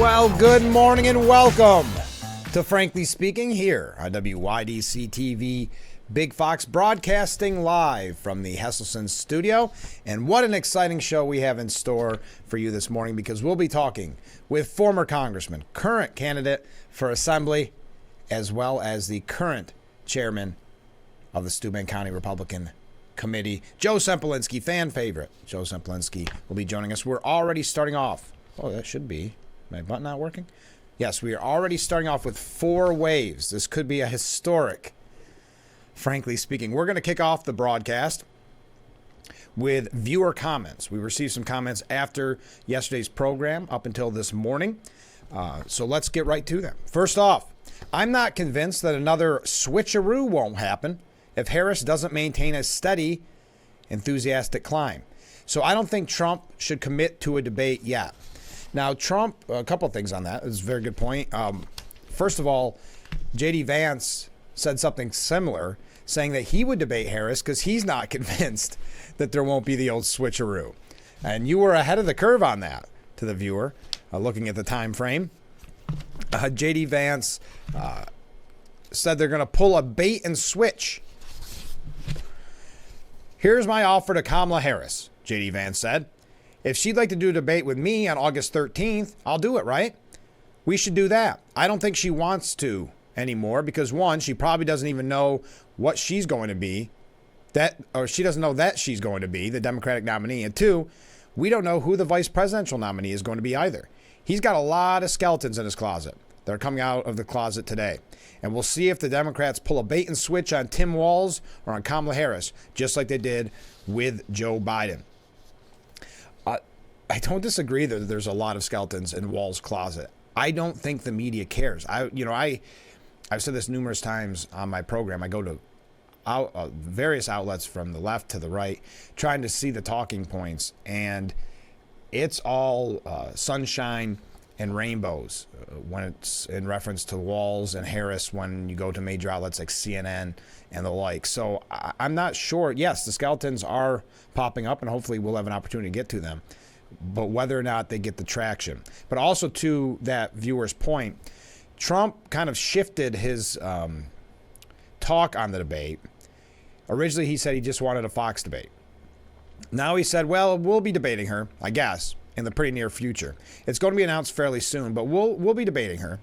Well, good morning and welcome to Frankly Speaking here on WYDC TV Big Fox, broadcasting live from the Hesselson studio. And what an exciting show we have in store for you this morning, because we'll be talking with former Congressman, current candidate for Assembly, as well as the current chairman of the Steuben County Republican Committee, Joe Sempolinski, fan favorite. Joe Sempolinski will be joining us. We're already starting off. Oh, that should be. My button not working? Yes, we are already starting off with 4 waves. This could be a historic, frankly speaking. We're going to kick off the broadcast with viewer comments. We received some comments after yesterday's program up until this morning. So let's get right to them. First off, I'm not convinced that another switcheroo won't happen if Harris doesn't maintain a steady, enthusiastic climb. So I don't think Trump should commit to a debate yet. Now, Trump, a couple of things on that. It's a very good point. First of all, J.D. Vance said something similar, saying that he would debate Harris because he's not convinced that there won't be the old switcheroo. And you were ahead of the curve on that to the viewer, looking at the time frame. J.D. Vance said they're going to pull a bait and switch. Here's my offer to Kamala Harris, J.D. Vance said. If she'd like to do a debate with me on August 13th, I'll do it, right? We should do that. I don't think she wants to anymore because, one, she probably doesn't even know what she's going to be, or she doesn't know that she's going to be the Democratic nominee. And two, we don't know who the vice presidential nominee is going to be either. He's got a lot of skeletons in his closet. They're coming out of the closet today. And we'll see if the Democrats pull a bait and switch on Tim Walz or on Kamala Harris, just like they did with Joe Biden. I don't disagree that there's a lot of skeletons in Walz's closet. I don't think the media cares. I've said this numerous times on my program. I go to various outlets from the left to the right, trying to see the talking points, and it's all sunshine and rainbows when it's in reference to Walz and Harris when you go to major outlets like CNN and the like. So I'm not sure. Yes, the skeletons are popping up, and hopefully we'll have an opportunity to get to them. But whether or not they get the traction. But also to that viewer's point, Trump kind of shifted his talk on the debate. Originally, he said he just wanted a Fox debate. Now he said, well, we'll be debating her, I guess, in the pretty near future. It's going to be announced fairly soon, but we'll be debating her.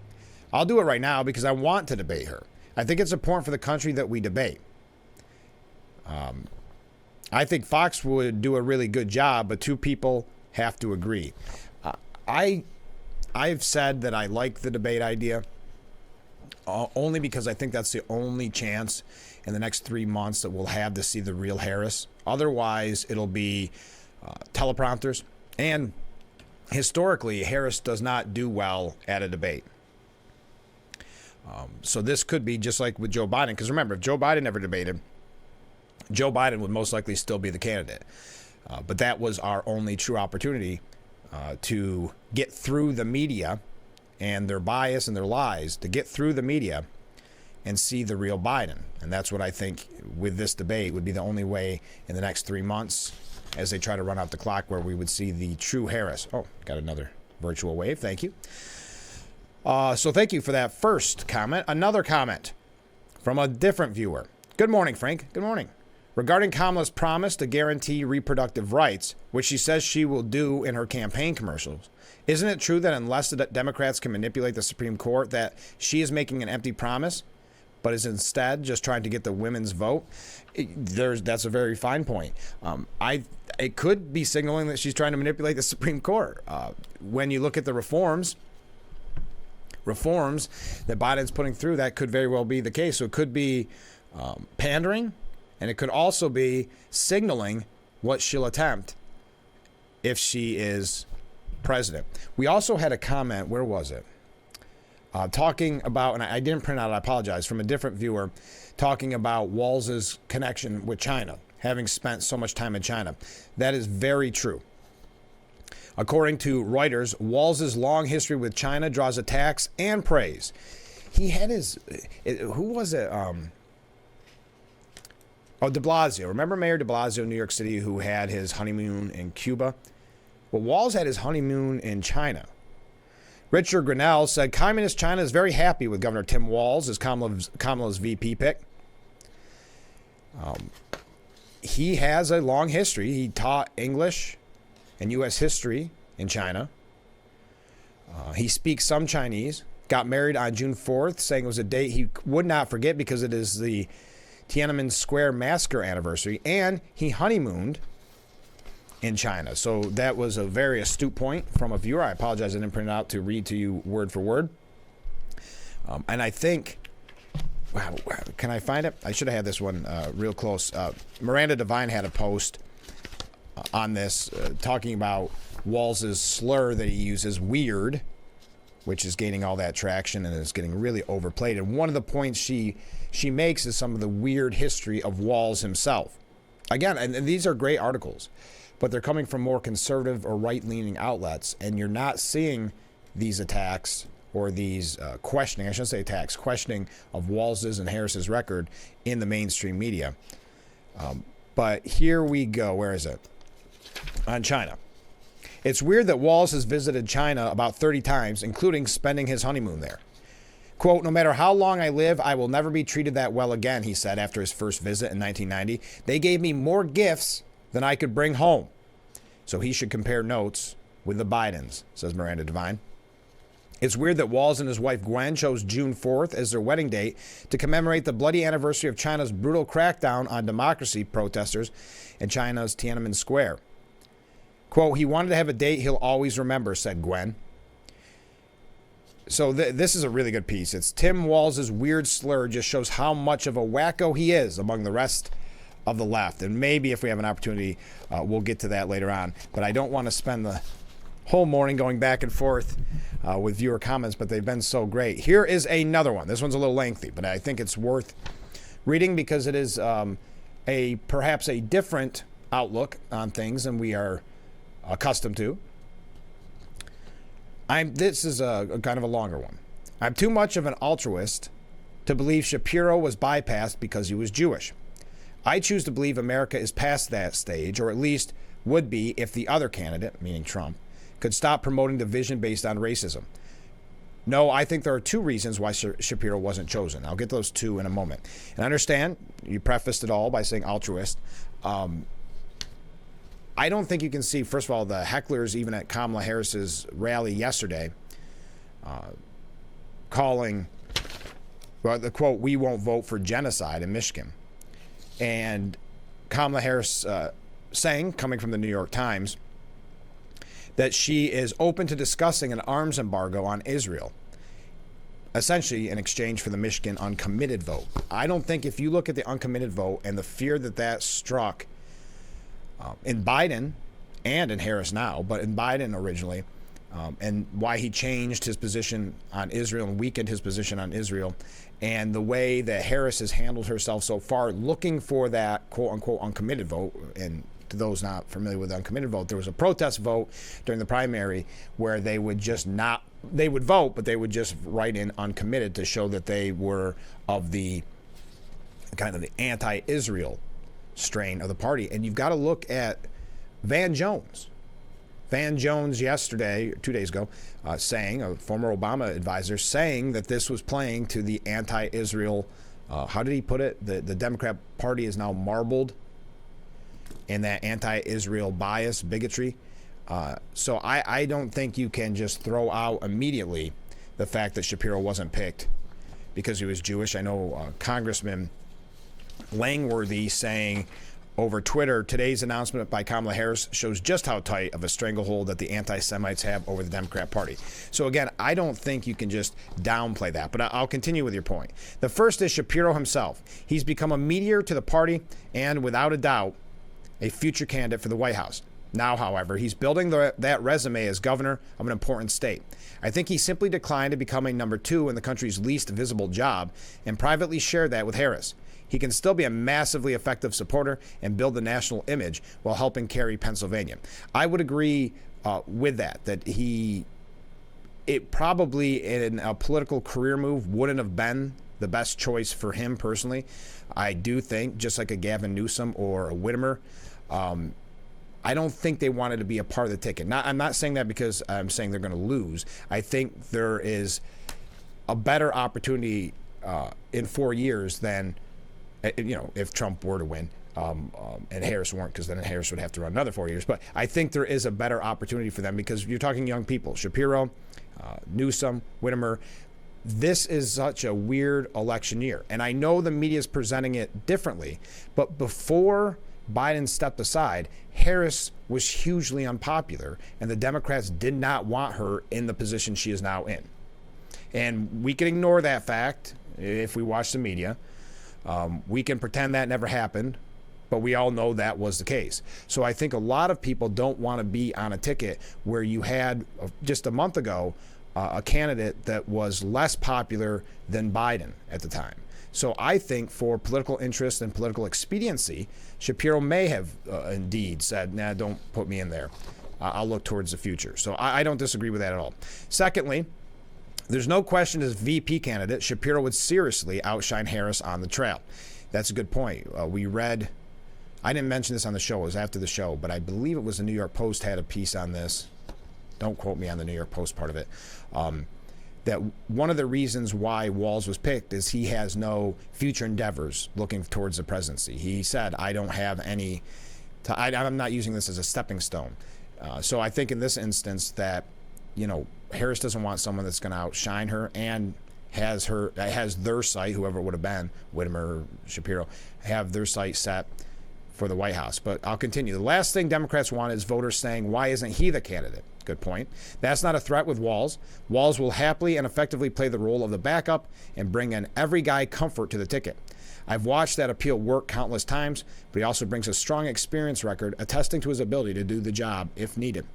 I'll do it right now because I want to debate her. I think it's important for the country that we debate. I think Fox would do a really good job, but two people have to agree. I've said that I like the debate idea only because I think that's the only chance in the next 3 months that we'll have to see the real Harris. Otherwise, it'll be teleprompters. And historically, Harris does not do well at a debate. So this could be just like with Joe Biden. Because remember, if Joe Biden never debated, Joe Biden would most likely still be the candidate. But that was our only true opportunity to get through the media and their bias and their lies, to get through the media and see the real Biden. And that's what I think with this debate would be the only way in the next 3 months as they try to run out the clock where we would see the true Harris. Oh, got another virtual wave. Thank you. So thank you for that first comment. Another comment from a different viewer. Good morning, Frank. Good morning. Regarding Kamala's promise to guarantee reproductive rights, which she says she will do in her campaign commercials, isn't it true that unless the Democrats can manipulate the Supreme Court, that she is making an empty promise, but is instead just trying to get the women's vote? That's a very fine point. It could be signaling that she's trying to manipulate the Supreme Court. When you look at the reforms that Biden's putting through, that could very well be the case. So it could be pandering. And it could also be signaling what she'll attempt if she is president. We also had a comment, where was it? Talking about, and I didn't print out, I apologize, from a different viewer, talking about Walz's connection with China, having spent so much time in China. That is very true. According to Reuters, Walz's long history with China draws attacks and praise. He had who was it? De Blasio. Remember Mayor de Blasio in New York City who had his honeymoon in Cuba? Well, Walz had his honeymoon in China. Richard Grinnell said Communist China is very happy with Governor Tim Walz as Kamala's VP pick. He has a long history. He taught English and U.S. history in China. He speaks some Chinese. Got married on June 4th, saying it was a date he would not forget because it is the Tiananmen Square massacre anniversary. And he honeymooned in China. So that was a very astute point from a viewer. I apologize, I didn't print it out to read to you word for word. And I think, wow, can I find it? I should have had this one real close. Miranda Devine had a post on this talking about Walz's slur that he uses, weird, which is gaining all that traction and is getting really overplayed. And one of the points she makes is some of the weird history of Walz himself. Again, and these are great articles, but they're coming from more conservative or right-leaning outlets, and you're not seeing these attacks or these questioning of Walz's and Harris's record in the mainstream media. But here we go. Where is it? On China. It's weird that Walz has visited China about 30 times, including spending his honeymoon there. Quote, no matter how long I live, I will never be treated that well again, he said after his first visit in 1990. They gave me more gifts than I could bring home. So he should compare notes with the Bidens, says Miranda Devine. It's weird that Walz and his wife Gwen chose June 4th as their wedding date to commemorate the bloody anniversary of China's brutal crackdown on democracy protesters in China's Tiananmen Square. Quote, he wanted to have a date he'll always remember, said Gwen. So this is a really good piece. It's Tim Walz's weird slur just shows how much of a wacko he is among the rest of the left. And maybe if we have an opportunity, we'll get to that later on. But I don't want to spend the whole morning going back and forth with viewer comments, but they've been so great. Here is another one. This one's a little lengthy, but I think it's worth reading because it is perhaps a different outlook on things than we are accustomed to. This is a kind of a longer one. I'm too much of an altruist to believe Shapiro was bypassed because he was Jewish. I choose to believe America is past that stage, or at least would be if the other candidate, meaning Trump, could stop promoting division based on racism. No, I think there are two reasons why Shapiro wasn't chosen. I'll get those two in a moment. And I understand you prefaced it all by saying altruist. I don't think you can see, first of all, the hecklers even at Kamala Harris's rally yesterday calling, well, the quote, we won't vote for genocide in Michigan. And Kamala Harris saying, coming from the New York Times, that she is open to discussing an arms embargo on Israel, essentially in exchange for the Michigan uncommitted vote. I don't think if you look at the uncommitted vote and the fear that struck in Biden and in Harris now, but in Biden originally, and why he changed his position on Israel and weakened his position on Israel, and the way that Harris has handled herself so far, looking for that quote-unquote uncommitted vote. And to those not familiar with the uncommitted vote, there was a protest vote during the primary where they would vote, but they would just write in uncommitted to show that they were of the kind of the anti-Israel strain of the party. And you've got to look at Van Jones. Van Jones yesterday, 2 days ago, saying, a former Obama advisor, saying that this was playing to the anti-Israel, how did he put it? The Democrat Party is now marbled in that anti-Israel bias, bigotry. So I don't think you can just throw out immediately the fact that Shapiro wasn't picked because he was Jewish. I know Congressman Langworthy saying over Twitter, today's announcement by Kamala Harris shows just how tight of a stranglehold that the anti-Semites have over the Democrat Party. So again, I don't think you can just downplay that, but I'll continue with your point. The first is Shapiro himself. He's become a meteor to the party and, without a doubt, a future candidate for the White House. Now, however, he's building that resume as governor of an important state. I think he simply declined to become a number two in the country's least visible job and privately shared that with Harris. He can still be a massively effective supporter and build the national image while helping carry Pennsylvania. I would agree with that it probably in a political career move wouldn't have been the best choice for him personally. I do think, just like a Gavin Newsom or a Whitmer, I don't think they wanted to be a part of the ticket. I'm not saying that because I'm saying they're going to lose. I think there is a better opportunity in 4 years than, if Trump were to win and Harris weren't, because then Harris would have to run another 4 years. But I think there is a better opportunity for them because you're talking young people. Shapiro, Newsom, Whitmer. This is such a weird election year. And I know the media is presenting it differently, but before Biden stepped aside, Harris was hugely unpopular, and the Democrats did not want her in the position she is now in. And we can ignore that fact if we watch the media. We can pretend that never happened, but we all know that was the case. So I think a lot of people don't want to be on a ticket where you had just a month ago a candidate that was less popular than Biden at the time. So I think for political interest and political expediency, Shapiro may have indeed said, nah, don't put me in there. I'll look towards the future. So I don't disagree with that at all. Secondly, there's no question as VP candidate, Shapiro would seriously outshine Harris on the trail. That's a good point. We read, I didn't mention this on the show, it was after the show, but I believe it was the New York Post had a piece on this. Don't quote me on the New York Post part of it. That one of the reasons why Walz was picked is he has no future endeavors looking towards the presidency. He said, I don't have any, I'm not using this as a stepping stone. So I think in this instance that, Harris doesn't want someone that's going to outshine her and has their sight, whoever it would have been, Whitmer, Shapiro, have their sight set for the White House. But I'll continue. The last thing Democrats want is voters saying, why isn't he the candidate? Good point. That's not a threat with Walz. Walz will happily and effectively play the role of the backup and bring in every guy comfort to the ticket. I've watched that appeal work countless times, but he also brings a strong experience record attesting to his ability to do the job if needed.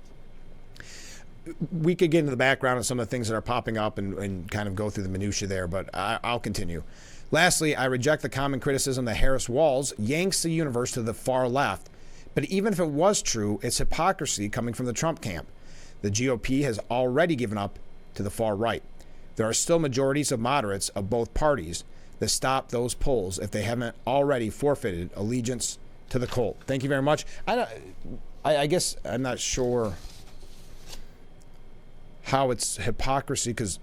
We could get into the background of some of the things that are popping up and kind of go through the minutia there, but I'll continue. Lastly, I reject the common criticism that Harris-Walz yanks the universe to the far left. But even if it was true, it's hypocrisy coming from the Trump camp. The GOP has already given up to the far right. There are still majorities of moderates of both parties that stop those polls if they haven't already forfeited allegiance to the cult. Thank you very much. I guess I'm not sure how it's hypocrisy because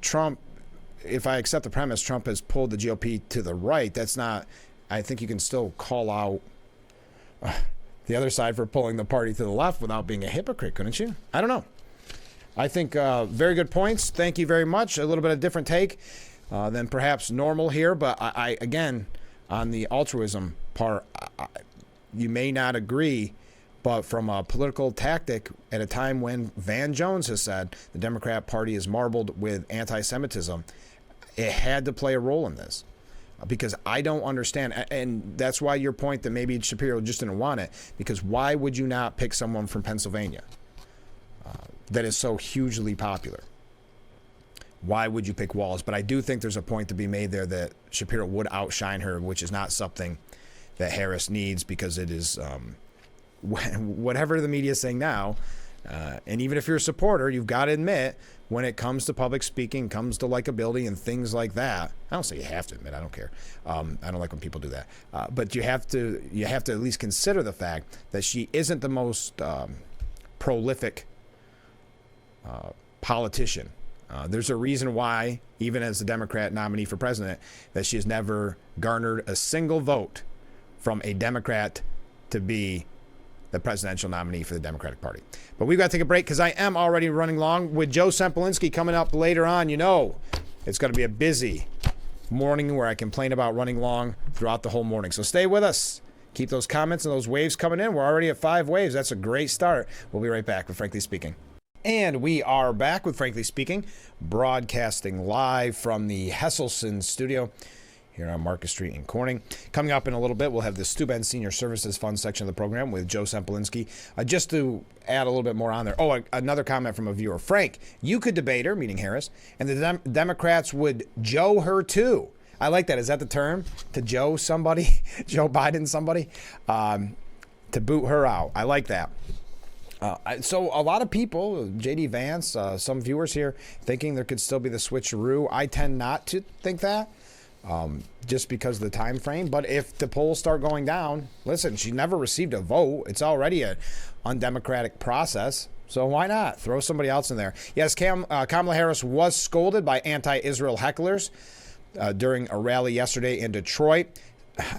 Trump, if I accept the premise, Trump has pulled the GOP to the right. That's not, I think you can still call out the other side for pulling the party to the left without being a hypocrite, couldn't you? I don't know. I think very good points. Thank you very much. A little bit of different take than perhaps normal here, but I again, on the altruism part, you may not agree, but from a political tactic at a time when Van Jones has said the Democrat Party is marbled with anti-Semitism, it had to play a role in this. Because I don't understand, and that's why your point that maybe Shapiro just didn't want it, because why would you not pick someone from Pennsylvania that is so hugely popular? Why would you pick Walz? But I do think there's a point to be made there that Shapiro would outshine her, which is not something that Harris needs because it is whatever the media is saying now. And even if you're a supporter, you've got to admit when it comes to public speaking, comes to likability and things like that. I don't say you have to admit. I don't care. I don't like when people do that. But you have to at least consider the fact that she isn't the most prolific politician. There's a reason why, even as the Democrat nominee for president, that she has never garnered a single vote from a Democrat to be the presidential nominee for the Democratic Party. But we've got to take a break because I am already running long. With Joe Sempolinski coming up later on, it's going to be a busy morning where I complain about running long throughout the whole morning. So stay with us. Keep those comments and those waves coming in. We're already at 5 waves. That's a great start. We'll be right back with Frankly Speaking. And we are back with Frankly Speaking, broadcasting live from the Hesselson studio here on Market Street in Corning. Coming up in a little bit, we'll have the Steuben Senior Services Fund section of the program with Joe Sempolinski. Just to add a little bit more on there. Oh, another comment from a viewer. Frank, you could debate her, meaning Harris, and the Democrats would Joe her too. I like that. Is that the term? To Joe somebody? Joe Biden somebody? To boot her out. I like that. So a lot of people, J.D. Vance, some viewers here, thinking there could still be the switcheroo. I tend not to think that. just because of the time frame. But if the polls start going down, listen, she never received a vote. It's already an undemocratic process. So why not throw somebody else in there? Yes, Kamala Harris was scolded by anti-Israel hecklers during a rally yesterday in Detroit.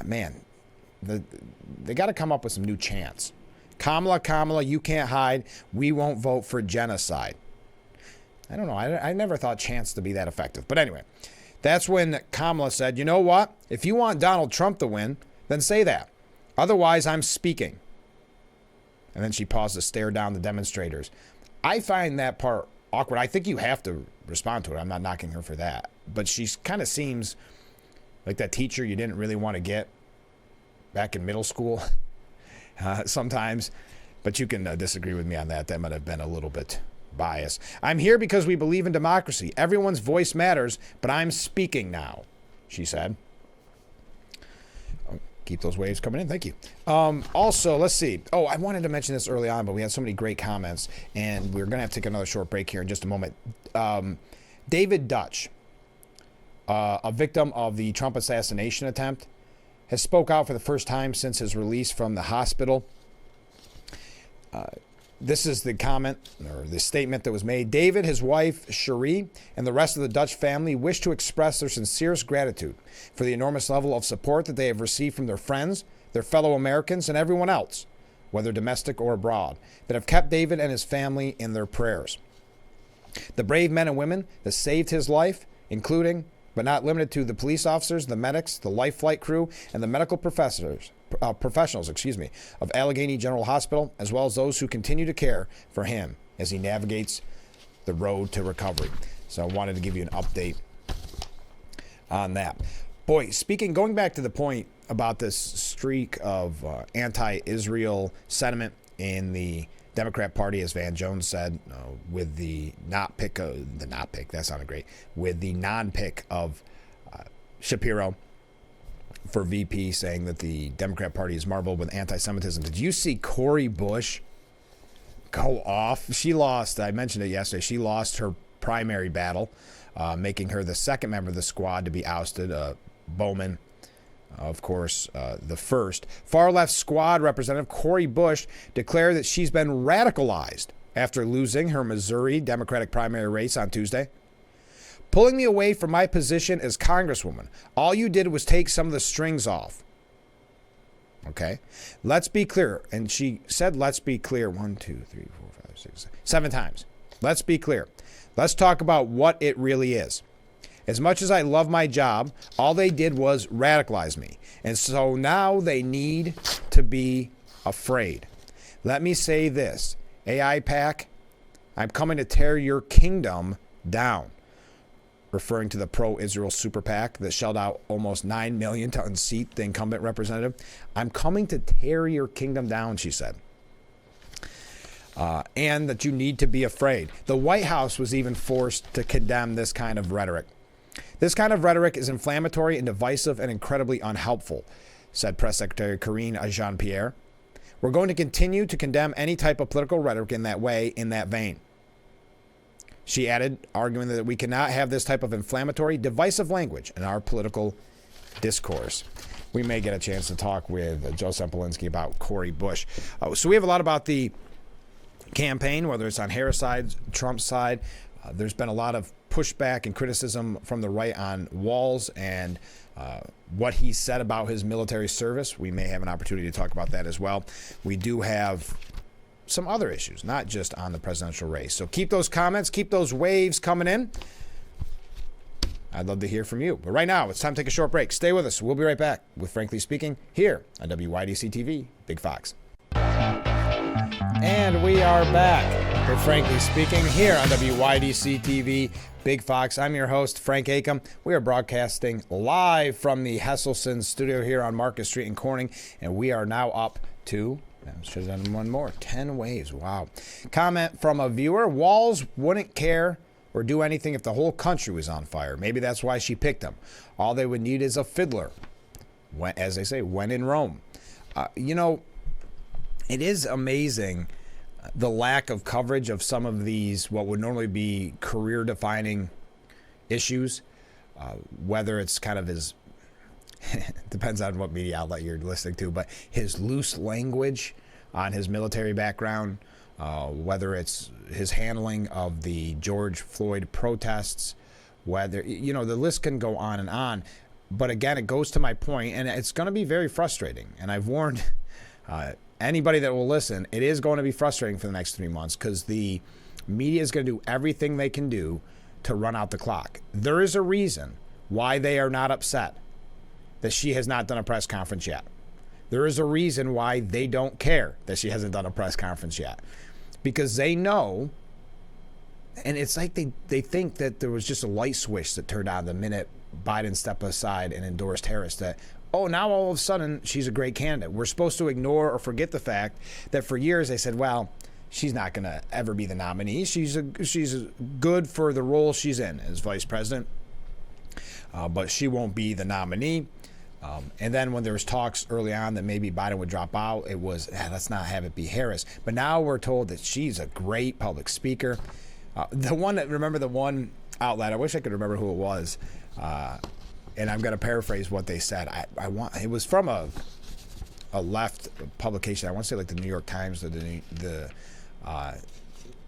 Man, they got to come up with some new chants. Kamala, you can't hide. We won't vote for genocide. I don't know. I never thought chants to be that effective. But anyway, that's when Kamala said, you know what? If you want Donald Trump to win, then say that. Otherwise, I'm speaking. And then she paused to stare down the demonstrators. I find that part awkward. I think you have to respond to it. I'm not knocking her for that. But she kind of seems like that teacher you didn't really want to get back in middle school sometimes. But you can disagree with me on that. That might have been a little bit biased. I'm here because we believe in democracy. Everyone's voice matters, but I'm speaking now, she said. Keep those waves coming in. Thank you. Also, let's see. Oh, I wanted to mention this early on, but we had so many great comments, and we're going to have to take another short break here in just a moment. David Dutch, a victim of the Trump assassination attempt, has spoke out for the first time since his release from the hospital. This is the comment or the statement that was made. David, his wife, Cherie, and the rest of the Dutch family wish to express their sincerest gratitude for the enormous level of support that they have received from their friends, their fellow Americans, and everyone else, whether domestic or abroad, that have kept David and his family in their prayers. The brave men and women that saved his life, including, but not limited to, the police officers, the medics, the life flight crew, and the medical professionals of Allegheny General Hospital, as well as those who continue to care for him as he navigates the road to recovery. So I wanted to give you an update on that. Boy, going back to the point about this streak of anti-Israel sentiment in the Democrat Party, as Van Jones said, with the non-pick of Shapiro for VP, saying that the Democrat Party is marbled with anti-Semitism. Did you see Cori Bush go off? She lost, I mentioned it yesterday, she lost her primary battle, making her the second member of the squad to be ousted. Bowman, of course, the first. Far-left squad representative Cori Bush declared that she's been radicalized after losing her Missouri Democratic primary race on Tuesday. Pulling me away from my position as Congresswoman. All you did was take some of the strings off. Okay? Let's be clear. And she said, let's be clear 1, 2, 3, 4, 5, 6, 7 times. Let's be clear. Let's talk about what it really is. As much as I love my job, all they did was radicalize me. And so now they need to be afraid. Let me say this. AI PAC, I'm coming to tear your kingdom down. Referring to the pro-Israel super PAC that shelled out almost $9 million to unseat the incumbent representative. I'm coming to tear your kingdom down, she said. And that you need to be afraid. The White House was even forced to condemn this kind of rhetoric. This kind of rhetoric is inflammatory and divisive and incredibly unhelpful, said Press Secretary Karine Jean-Pierre. We're going to continue to condemn any type of political rhetoric in that way, in that vein. She added, arguing that we cannot have this type of inflammatory, divisive language in our political discourse. We may get a chance to talk with Joe Sempolinski about Cori Bush. So we have a lot about the campaign, whether it's on Harris' side, Trump's side. There's been a lot of pushback and criticism from the right on Walz and what he said about his military service. We may have an opportunity to talk about that as well. We do have some other issues, not just on the presidential race. So keep those comments, keep those waves coming in. I'd love to hear from you. But right now, it's time to take a short break. Stay with us. We'll be right back with Frankly Speaking here on WYDC TV, Big Fox. And we are back with Frankly Speaking here on WYDC TV, Big Fox. I'm your host, Frank Acom. We are broadcasting live from the Hesselson studio here on Market Street in Corning, and we are now up to, should have done one more, 10 waves. Wow. Comment from a viewer: Walz wouldn't care or do anything if the whole country was on fire. Maybe that's why she picked him. All they would need is a fiddler. When, as they say, when in Rome. It is amazing the lack of coverage of some of these, what would normally be career-defining issues, whether it's kind of his depends on what media outlet you're listening to, but his loose language on his military background, whether it's his handling of the George Floyd protests, whether, the list can go on and on. But again, it goes to my point, and it's going to be very frustrating. And I've warned anybody that will listen, it is going to be frustrating for the next 3 months because the media is going to do everything they can do to run out the clock. There is a reason why they are not upset that she has not done a press conference yet. There is a reason why they don't care that she hasn't done a press conference yet. Because they know, and it's like they think that there was just a light switch that turned on the minute Biden stepped aside and endorsed Harris, that, oh, now all of a sudden she's a great candidate. We're supposed to ignore or forget the fact that for years they said, well, she's not going to ever be the nominee. She's good for the role she's in as vice president, but she won't be the nominee. And then when there was talks early on that maybe Biden would drop out, it was, let's not have it be Harris. But now we're told that she's a great public speaker. Remember the one outlet, I wish I could remember who it was, and I'm going to paraphrase what they said. It was from a left publication. I want to say like the New York Times or the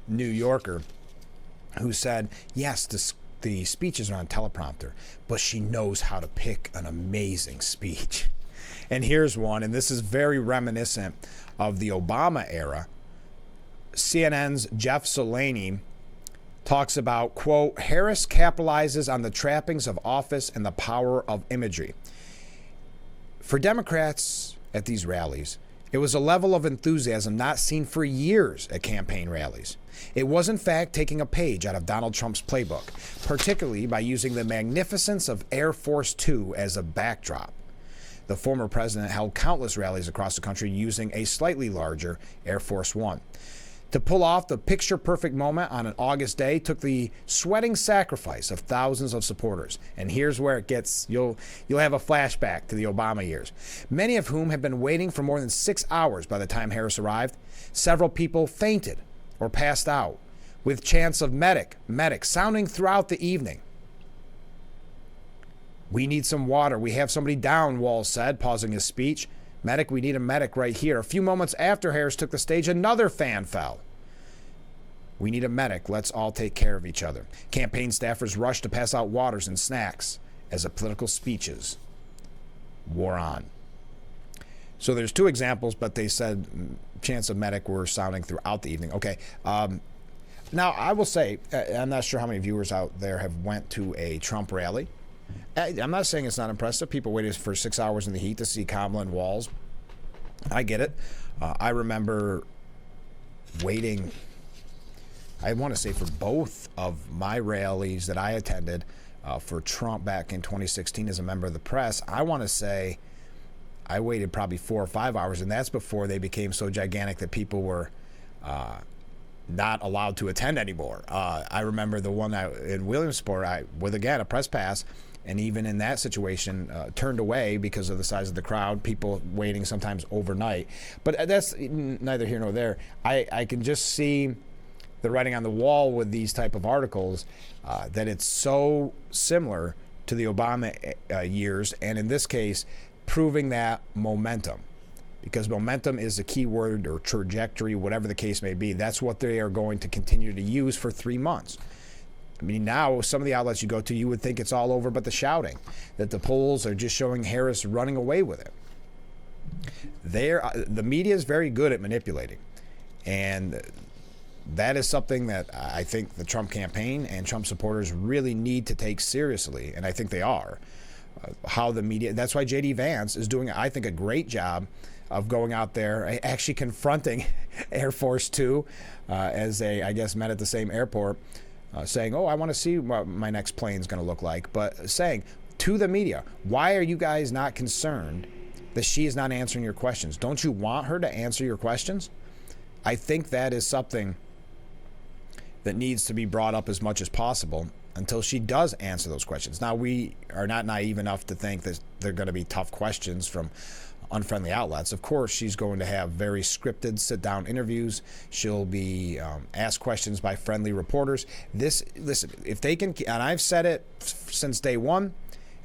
New Yorker, who said, yes, the speeches are on teleprompter, but she knows how to pick an amazing speech. And here's one, and this is very reminiscent of the Obama era. CNN's Jeff Solaney talks about, quote, Harris capitalizes on the trappings of office and the power of imagery. For Democrats at these rallies, it was a level of enthusiasm not seen for years at campaign rallies. It was, in fact, taking a page out of Donald Trump's playbook, particularly by using the magnificence of Air Force Two as a backdrop. The former president held countless rallies across the country using a slightly larger Air Force One. To pull off the picture-perfect moment on an August day took the sweating sacrifice of thousands of supporters. And here's where it gets, you'll have a flashback to the Obama years, many of whom had been waiting for more than 6 hours by the time Harris arrived. Several people fainted or passed out, with chants of medic sounding throughout the evening. We need some water. We have somebody down, Walz said, pausing his speech. Medic, we need a medic right here. A few moments after Harris took the stage, another fan fell. We need a medic. Let's all take care of each other. Campaign staffers rushed to pass out waters and snacks as the political speeches wore on. So there's two examples, but they said chants of medic were sounding throughout the evening. Okay. Now, I will say, I'm not sure how many viewers out there have went to a Trump rally. I'm not saying it's not impressive. People waited for 6 hours in the heat to see Kamala and Walz. I get it. I remember waiting, I want to say, for both of my rallies that I attended for Trump back in 2016 as a member of the press. I want to say I waited probably 4 or 5 hours, and that's before they became so gigantic that people were not allowed to attend anymore. I remember the one in Williamsport, with, again, a press pass, and even in that situation, turned away because of the size of the crowd, people waiting sometimes overnight. But that's neither here nor there. I can just see the writing on the wall with these type of articles, that it's so similar to the Obama years, and in this case, proving that momentum. Because momentum is the key word, or trajectory, whatever the case may be. That's what they are going to continue to use for 3 months. I mean, now some of the outlets you go to, you would think it's all over but the shouting, that the polls are just showing Harris running away with it. The media is very good at manipulating, and that is something that I think the Trump campaign and Trump supporters really need to take seriously, and I think they are. How the media, that's why J.D. Vance is doing, I think, a great job of going out there, actually confronting Air Force Two as they, I guess, met at the same airport, saying, oh, I want to see what my next plane is going to look like. But saying to the media, why are you guys not concerned that she is not answering your questions? Don't you want her to answer your questions? I think that is something that needs to be brought up as much as possible until she does answer those questions. Now, we are not naive enough to think that they're going to be tough questions from unfriendly outlets. Of course, she's going to have very scripted sit-down interviews. She'll be asked questions by friendly reporters. Listen, if they can, and I've said it since day one,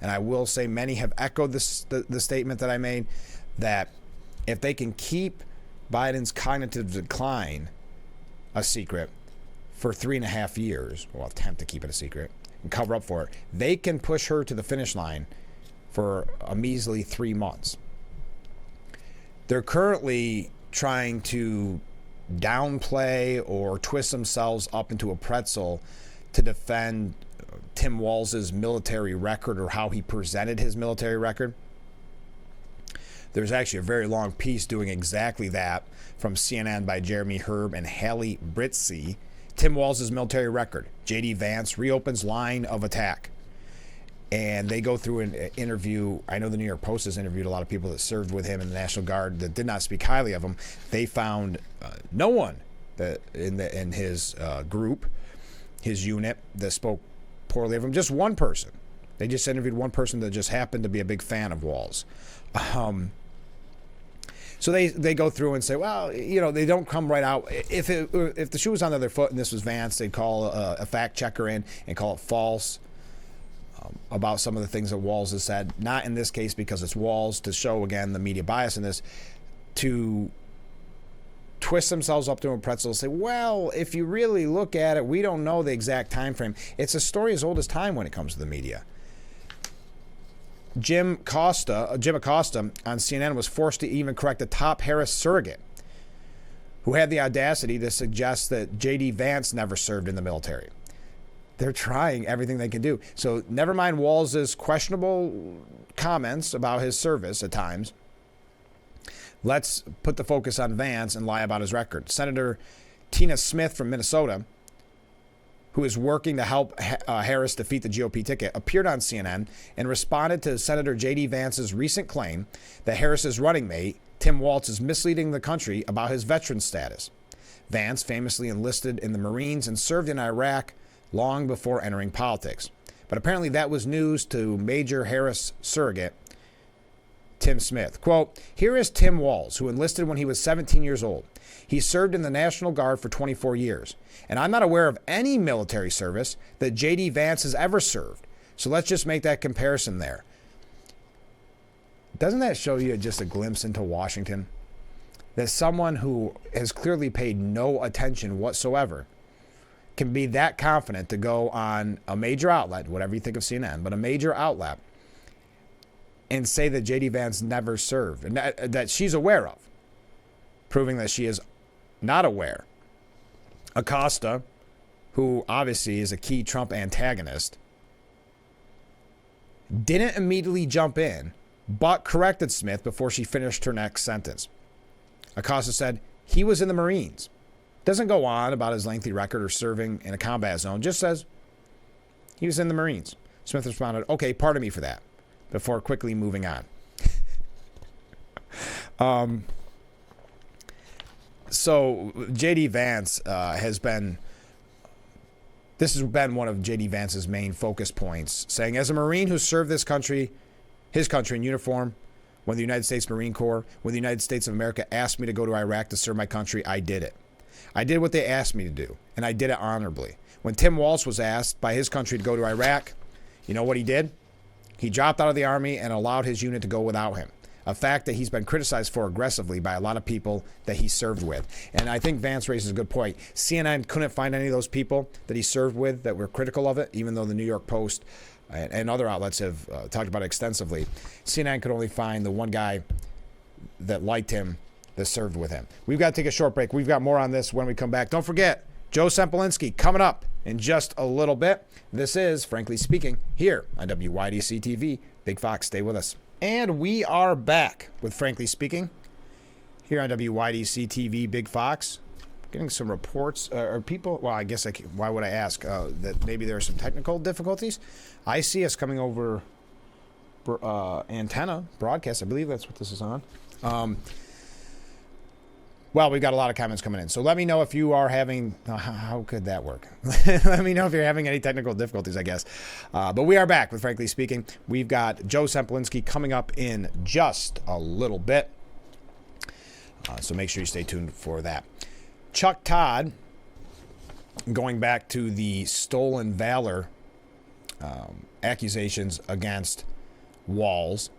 and I will say many have echoed this, the statement that I made, that if they can keep Biden's cognitive decline a secret for 3.5 years, or attempt to keep it a secret and cover up for it, they can push her to the finish line for a measly 3 months. They're currently trying to downplay or twist themselves up into a pretzel to defend Tim Walz's military record, or how he presented his military record. There's actually a very long piece doing exactly that from CNN by Jeremy Herb and Hallie Britzy. Tim Walz's military record. J.D. Vance reopens line of attack. And they go through an interview. I know the New York Post has interviewed a lot of people that served with him in the National Guard that did not speak highly of him. They found no one that in his group, his unit, that spoke poorly of him. Just one person. They just interviewed one person that just happened to be a big fan of Walz. So they go through and say, well, they don't come right out. If the shoe was on the other foot and this was Vance, they'd call a fact checker in and call it false about some of the things that Walz has said. Not in this case, because it's Walz, to show, again, the media bias in this, to twist themselves up to a pretzel and say, well, if you really look at it, we don't know the exact time frame. It's a story as old as time when it comes to the media. Jim Acosta on CNN was forced to even correct a top Harris surrogate who had the audacity to suggest that J.D. Vance never served in the military. They're trying everything they can do. So never mind Walz's questionable comments about his service at times. Let's put the focus on Vance and lie about his record. Senator Tina Smith from Minnesota, who is working to help Harris defeat the GOP ticket, appeared on CNN and responded to Senator J.D. Vance's recent claim that Harris's running mate, Tim Walz, is misleading the country about his veteran status. Vance famously enlisted in the Marines and served in Iraq long before entering politics. But apparently that was news to Major Harris surrogate Tim Smith. Quote, here is Tim Walz, who enlisted when he was 17 years old. He served in the National Guard for 24 years. And I'm not aware of any military service that J.D. Vance has ever served. So let's just make that comparison there. Doesn't that show you just a glimpse into Washington? That someone who has clearly paid no attention whatsoever can be that confident to go on a major outlet, whatever you think of CNN, but a major outlet, and say that J.D. Vance never served, and that she's aware of, proving that she is not aware. Acosta, who obviously is a key Trump antagonist, didn't immediately jump in, but corrected Smith before she finished her next sentence. Acosta said he was in the Marines. Doesn't go on about his lengthy record or serving in a combat zone, just says he was in the Marines. Smith responded, okay, pardon me for that, before quickly moving on. So J.D. Vance has been one of J.D. Vance's main focus points, saying, as a Marine who served his country in uniform, when the United States Marine Corps, when the United States of America asked me to go to Iraq to serve my country, I did it. I did what they asked me to do, and I did it honorably. When Tim Walz was asked by his country to go to Iraq, you know what he did? He dropped out of the Army and allowed his unit to go without him. A fact that he's been criticized for aggressively by a lot of people that he served with. And I think Vance raises a good point. CNN couldn't find any of those people that he served with that were critical of it, even though the New York Post and other outlets have talked about it extensively. CNN could only find the one guy that liked him, that served with him. We've got to take a short break. We've got more on this when we come back. Don't forget, Joe Sempolinski coming up in just a little bit. This is Frankly Speaking here on WYDC TV. Big Fox, stay with us. And we are back with Frankly Speaking here on WYDC TV, Big Fox. Getting some reports, or people, well, I guess, why would I ask, that maybe there are some technical difficulties. I see us coming over antenna broadcast. I believe that's what this is on. Well, we've got a lot of comments coming in. So let me know if you are having, how could that work? Let me know if you're having any technical difficulties, I guess. But we are back with Frankly Speaking. We've got Joe Sempolinski coming up in just a little bit. So make sure you stay tuned for that. Chuck Todd, going back to the stolen valor accusations against Walz.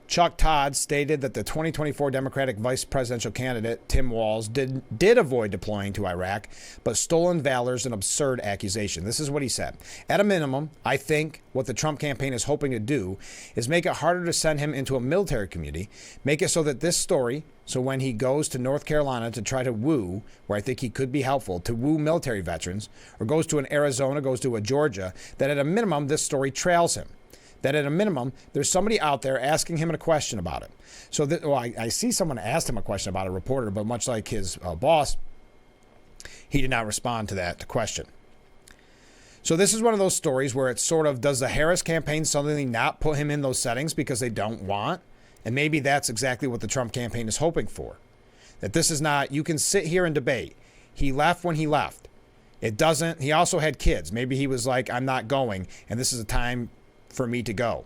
Chuck Todd stated that the 2024 Democratic vice presidential candidate, Tim Walz, did avoid deploying to Iraq, but stolen valor is an absurd accusation. This is what he said. At a minimum, I think what the Trump campaign is hoping to do is make it harder to send him into a military community, make it so that this story, so when he goes to North Carolina to try to woo, where I think he could be helpful, to woo military veterans, or goes to an Arizona, goes to a Georgia, that at a minimum, this story trails him. That at a minimum, there's somebody out there asking him a question about it. So I see someone asked him a question about a reporter, but much like his boss, he did not respond to that question. So this is one of those stories where it's sort of, does the Harris campaign suddenly not put him in those settings because they don't want? And maybe that's exactly what the Trump campaign is hoping for. That this is not, you can sit here and debate. He left when he left. It doesn't, he also had kids. Maybe he was like, I'm not going, and this is a time for me to go.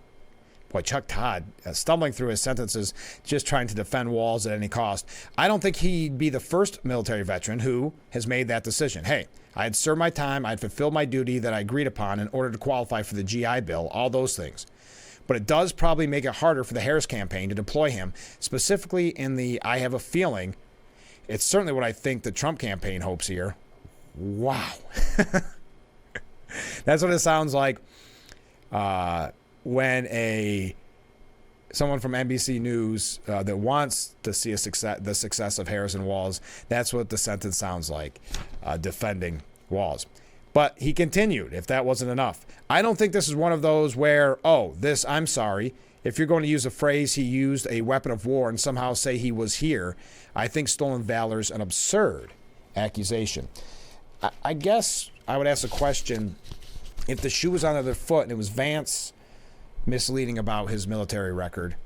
Boy, Chuck Todd stumbling through his sentences, just trying to defend Walz at any cost. I don't think he'd be the first military veteran who has made that decision. Hey, I had served my time, I'd fulfilled my duty that I agreed upon in order to qualify for the GI Bill, all those things. But it does probably make it harder for the Harris campaign to deploy him, specifically in the, I have a feeling, it's certainly what I think the Trump campaign hopes here. Wow. That's what it sounds like. When someone from NBC News that wants to see the success of Harris and Walz, that's what the sentence sounds like, defending Walz. But he continued, if that wasn't enough. I don't think this is one of those where, I'm sorry, if you're going to use a phrase, he used a weapon of war and somehow say he was here, I think stolen valor is an absurd accusation. I guess I would ask the question, if the shoe was on the other foot and it was Vance misleading about his military record,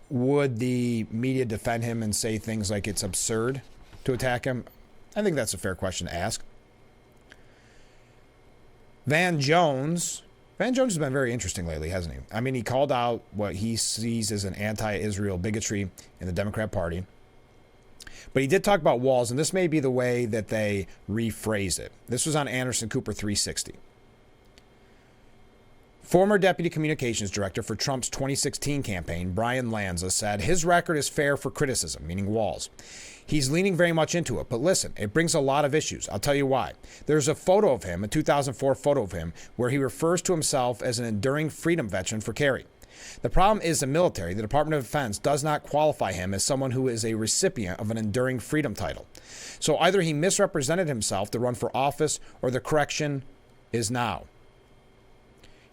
would the media defend him and say things like it's absurd to attack him? I think that's a fair question to ask. Van Jones has been very interesting lately, hasn't he? I mean, he called out what he sees as an anti-Israel bigotry in the Democrat Party. But he did talk about Walz, and this may be the way that they rephrase it. This was on Anderson Cooper 360. Former Deputy Communications Director for Trump's 2016 campaign, Brian Lanza, said his record is fair for criticism, meaning Walz. He's leaning very much into it, but listen, it brings a lot of issues. I'll tell you why. There's a photo of him, a 2004 photo of him, where he refers to himself as an enduring freedom veteran for Kerry. The problem is the military, the Department of Defense, does not qualify him as someone who is a recipient of an enduring freedom title. So either he misrepresented himself to run for office, or the correction is now.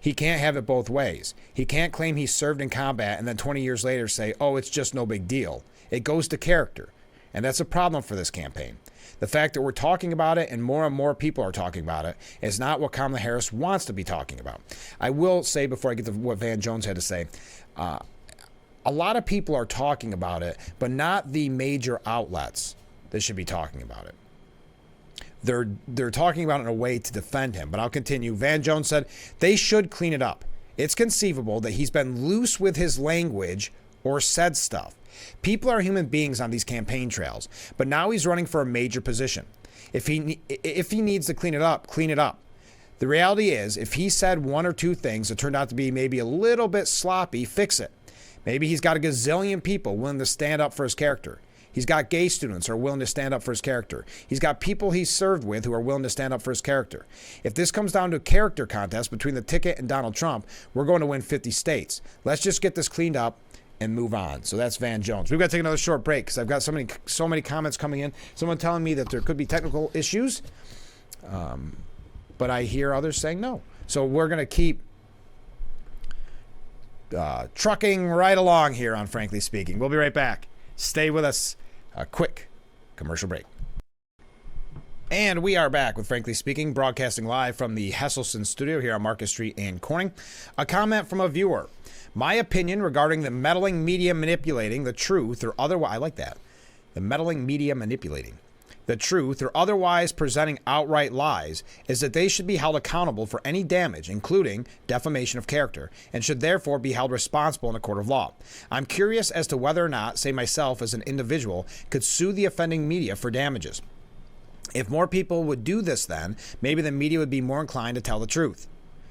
He can't have it both ways. He can't claim he served in combat and then 20 years later say, it's just no big deal. It goes to character. And that's a problem for this campaign. The fact that we're talking about it and more people are talking about it is not what Kamala Harris wants to be talking about. I will say before I get to what Van Jones had to say, a lot of people are talking about it, but not the major outlets that should be talking about it. They're talking about it in a way to defend him, but I'll continue. Van Jones said they should clean it up. It's conceivable that he's been loose with his language or said stuff. People are human beings on these campaign trails, but now he's running for a major position. If he needs to clean it up, clean it up. The reality is, if he said one or two things that turned out to be maybe a little bit sloppy, fix it. Maybe he's got a gazillion people willing to stand up for his character. He's got gay students who are willing to stand up for his character. He's got people he's served with who are willing to stand up for his character. If this comes down to a character contest between the ticket and Donald Trump, we're going to win 50 states. Let's just get this cleaned up and move on. So that's Van Jones. We've got to take another short break because I've got so many comments coming in. Someone telling me that there could be technical issues, but I hear others saying no. So we're going to keep trucking right along here on Frankly Speaking. We'll be right back. Stay with us. A quick commercial break. And we are back with Frankly Speaking, broadcasting live from the Hesselson studio here on Market Street in Corning. A comment from a viewer. My opinion regarding the meddling media manipulating the truth or otherwise, I like that. The meddling media manipulating the truth or otherwise presenting outright lies is that they should be held accountable for any damage, including defamation of character, and should therefore be held responsible in a court of law. I'm curious as to whether or not, say myself as an individual, could sue the offending media for damages. If more people would do this then, maybe the media would be more inclined to tell the truth.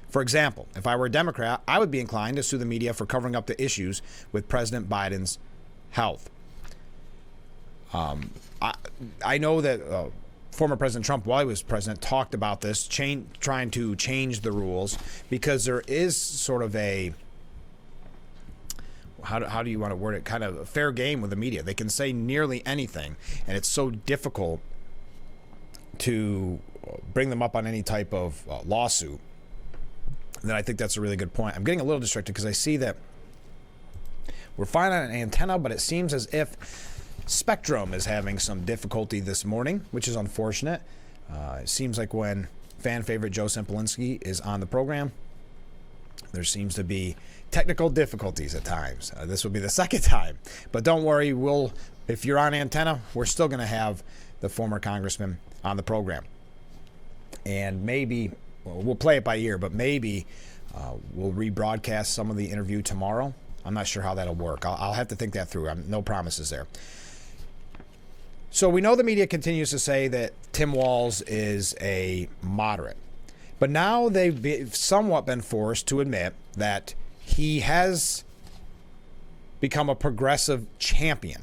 For example, if I were a Democrat, I would be inclined to sue the media for covering up the issues with President Biden's health. I know that former President Trump, while he was president, talked about this, trying to change the rules, because there is sort of a, how do you want to word it, kind of a fair game with the media. They can say nearly anything, and it's so difficult to bring them up on any type of lawsuit that I think that's a really good point. I'm getting a little distracted because I see that we're fine on an antenna, but it seems as if Spectrum is having some difficulty this morning, which is unfortunate. It seems like when fan favorite Joe Sempolinski is on the program, there seems to be technical difficulties at times. This will be the second time, but don't worry. If you're on antenna, we're still going to have the former congressman on the program, and maybe we'll play it by ear, but maybe we'll rebroadcast some of the interview tomorrow. I'm not sure how that'll work. I'll have to think that through. No promises there. So we know the media continues to say that Tim Walz is a moderate, but now they've somewhat been forced to admit that he has become a progressive champion.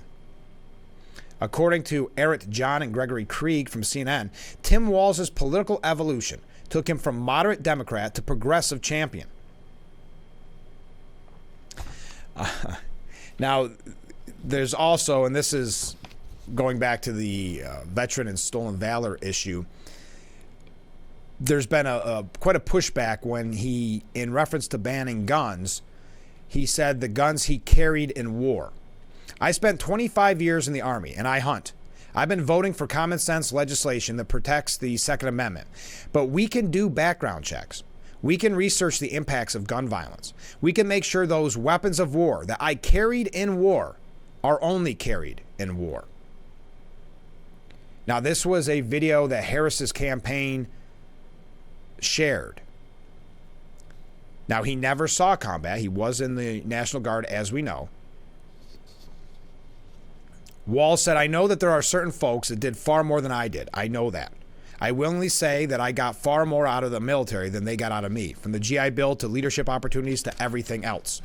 According to Eric John and Gregory Krieg from CNN, Tim Walz's political evolution took him from moderate Democrat to progressive champion. Now, there's also, and this is going back to the veteran and stolen valor issue, there's been quite a pushback when he, in reference to banning guns, he said the guns he carried in war. I spent 25 years in the Army, and I hunt. I've been voting for common sense legislation that protects the Second Amendment. But we can do background checks. We can research the impacts of gun violence. We can make sure those weapons of war that I carried in war are only carried in war. Now, this was a video that Harris's campaign shared. Now, he never saw combat. He was in the National Guard, as we know. Walz said, I know that there are certain folks that did far more than I did. I know that. I willingly say that I got far more out of the military than they got out of me, from the GI Bill to leadership opportunities to everything else.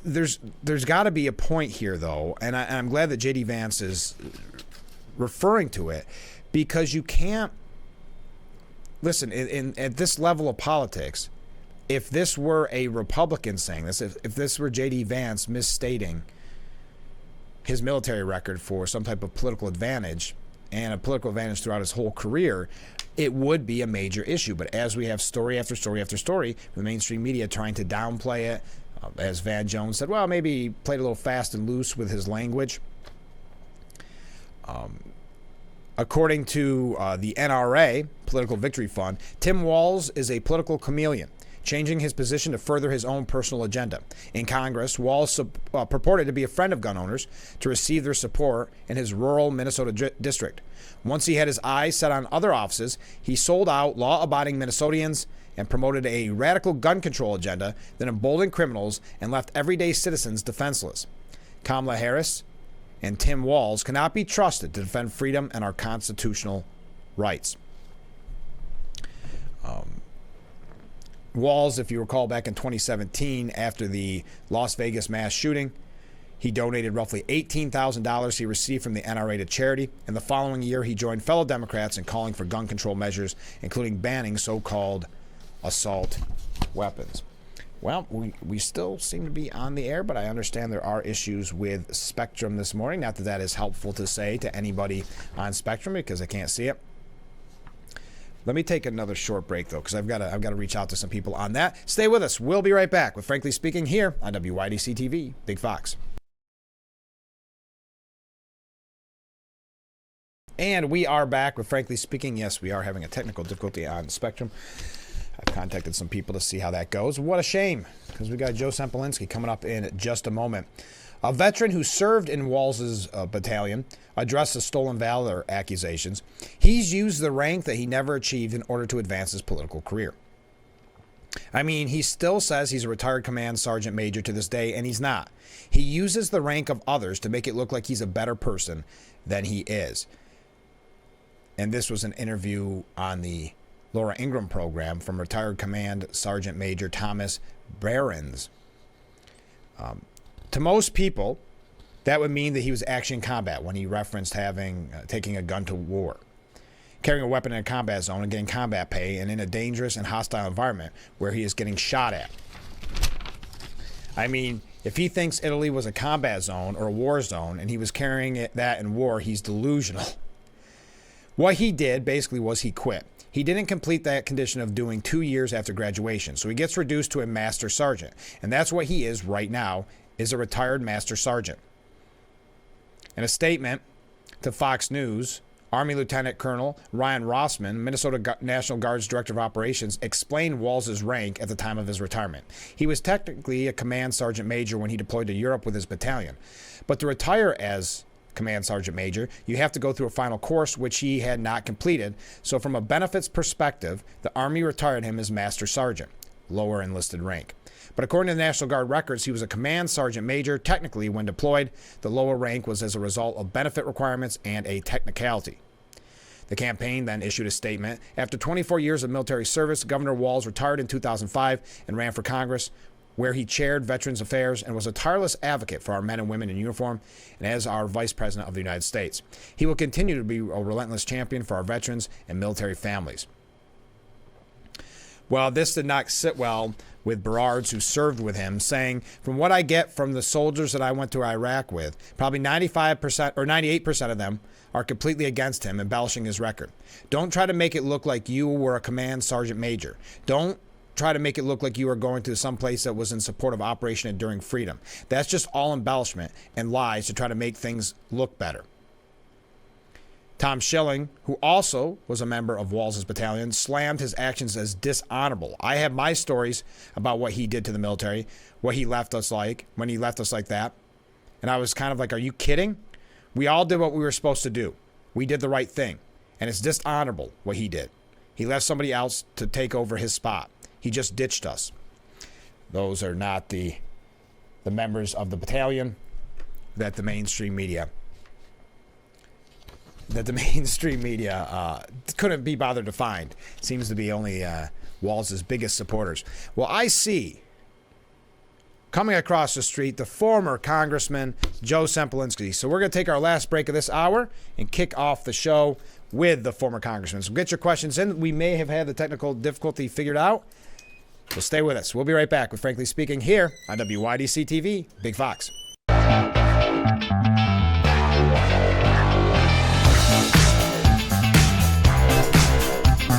There's got to be a point here, though, and I'm glad that J.D. Vance is referring to it, because you can't, listen, at this level of politics, if this were a Republican saying this, if this were J.D. Vance misstating his military record for some type of political advantage, and a political advantage throughout his whole career, it would be a major issue. But as we have story after story after story, the mainstream media trying to downplay it, as Van Jones said, well, maybe he played a little fast and loose with his language. According to the NRA, Political Victory Fund, Tim Walz is a political chameleon, changing his position to further his own personal agenda. In Congress, Walz purported to be a friend of gun owners to receive their support in his rural Minnesota district. Once he had his eyes set on other offices, he sold out law-abiding Minnesotians and promoted a radical gun control agenda that emboldened criminals and left everyday citizens defenseless. Kamala Harris and Tim Walz cannot be trusted to defend freedom and our constitutional rights. Walz, if you recall back in 2017, after the Las Vegas mass shooting, he donated roughly $18,000 he received from the NRA to charity. And the following year, he joined fellow Democrats in calling for gun control measures, including banning so-called assault weapons. Well, we still seem to be on the air, but I understand there are issues with Spectrum this morning. Not that that is helpful to say to anybody on Spectrum, because I can't see it. Let me take another short break, though, because I've got to reach out to some people on that. Stay with us. We'll be right back with Frankly Speaking here on WYDC TV, Big Fox. And we are back with Frankly Speaking. Yes, we are having a technical difficulty on Spectrum. I've contacted some people to see how that goes. What a shame, because we got Joe Sempolinski coming up in just a moment. A veteran who served in Walz's battalion addressed the stolen valor accusations. He's used the rank that he never achieved in order to advance his political career. I mean, he still says he's a retired command sergeant major to this day, and he's not. He uses the rank of others to make it look like he's a better person than he is. And this was an interview on the Laura Ingram program from retired Command Sergeant Major Thomas Behrens. To most people, that would mean that he was actually in combat when he referenced taking a gun to war. Carrying a weapon in a combat zone and getting combat pay, and in a dangerous and hostile environment where he is getting shot at. I mean, if he thinks Italy was a combat zone or a war zone and he was carrying that in war, he's delusional. What he did basically was he quit. He didn't complete that condition of doing 2 years after graduation, so he gets reduced to a master sergeant. And that's what he is right now, is a retired master sergeant. In a statement to Fox News, Army Lieutenant Colonel Ryan Rossman, Minnesota National Guard's Director of Operations, explained Walz's rank at the time of his retirement. He was technically a Command Sergeant Major when he deployed to Europe with his battalion. But to retire as Command Sergeant Major, you have to go through a final course, which he had not completed. So from a benefits perspective, the Army retired him as Master Sergeant, lower enlisted rank. But according to the National Guard records, he was a Command Sergeant Major. Technically, when deployed, the lower rank was as a result of benefit requirements and a technicality. The campaign then issued a statement. After 24 years of military service, Governor Walz retired in 2005 and ran for Congress, where he chaired Veterans Affairs and was a tireless advocate for our men and women in uniform, and as our Vice President of the United States. He will continue to be a relentless champion for our veterans and military families. Well, this did not sit well with Berards, who served with him, saying, from what I get from the soldiers that I went to Iraq with, probably 95% or 98% of them are completely against him, embellishing his record. Don't try to make it look like you were a Command Sergeant Major. Don't try to make it look like you were going to some place that was in support of Operation Enduring Freedom. That's just all embellishment and lies to try to make things look better. Tom Schilling, who also was a member of Walz's battalion, slammed his actions as dishonorable. I have my stories about what he did to the military, what he left us like, when he left us like that. And I was kind of like, are you kidding? We all did what we were supposed to do. We did the right thing. And it's dishonorable what he did. He left somebody else to take over his spot. He just ditched us. Those are not the members of the battalion that the mainstream media couldn't be bothered to find. Seems to be only Walz's biggest supporters. Well, I see coming across the street the former Congressman Joe Sempolinski. So we're going to take our last break of this hour and kick off the show with the former Congressman. So get your questions in. We may have had the technical difficulty figured out. So stay with us. We'll be right back with Frankly Speaking here on WYDC TV, Big Fox.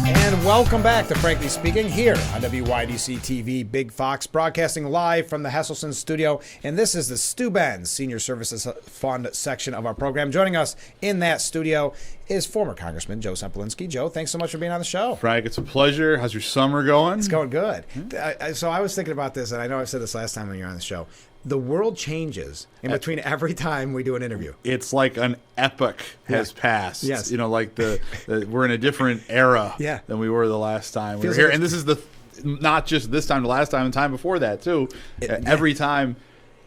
And welcome back to Frankly Speaking here on WYDC TV, Big Fox, broadcasting live from the Hesselson studio. And this is the Stu Benz Senior Services Fund section of our program. Joining us in that studio is former Congressman Joe Sempolinski. Joe, thanks so much for being on the show. Frank, it's a pleasure. How's your summer going? It's going good. So I was thinking about this, and I know I've said this last time when you were on the show. The world changes in between every time we do an interview. It's like an epoch has passed. Yes. You know, like we're in a different era than we were the last time we were here. And this is not just this time, the last time, and time before that, too. Every time.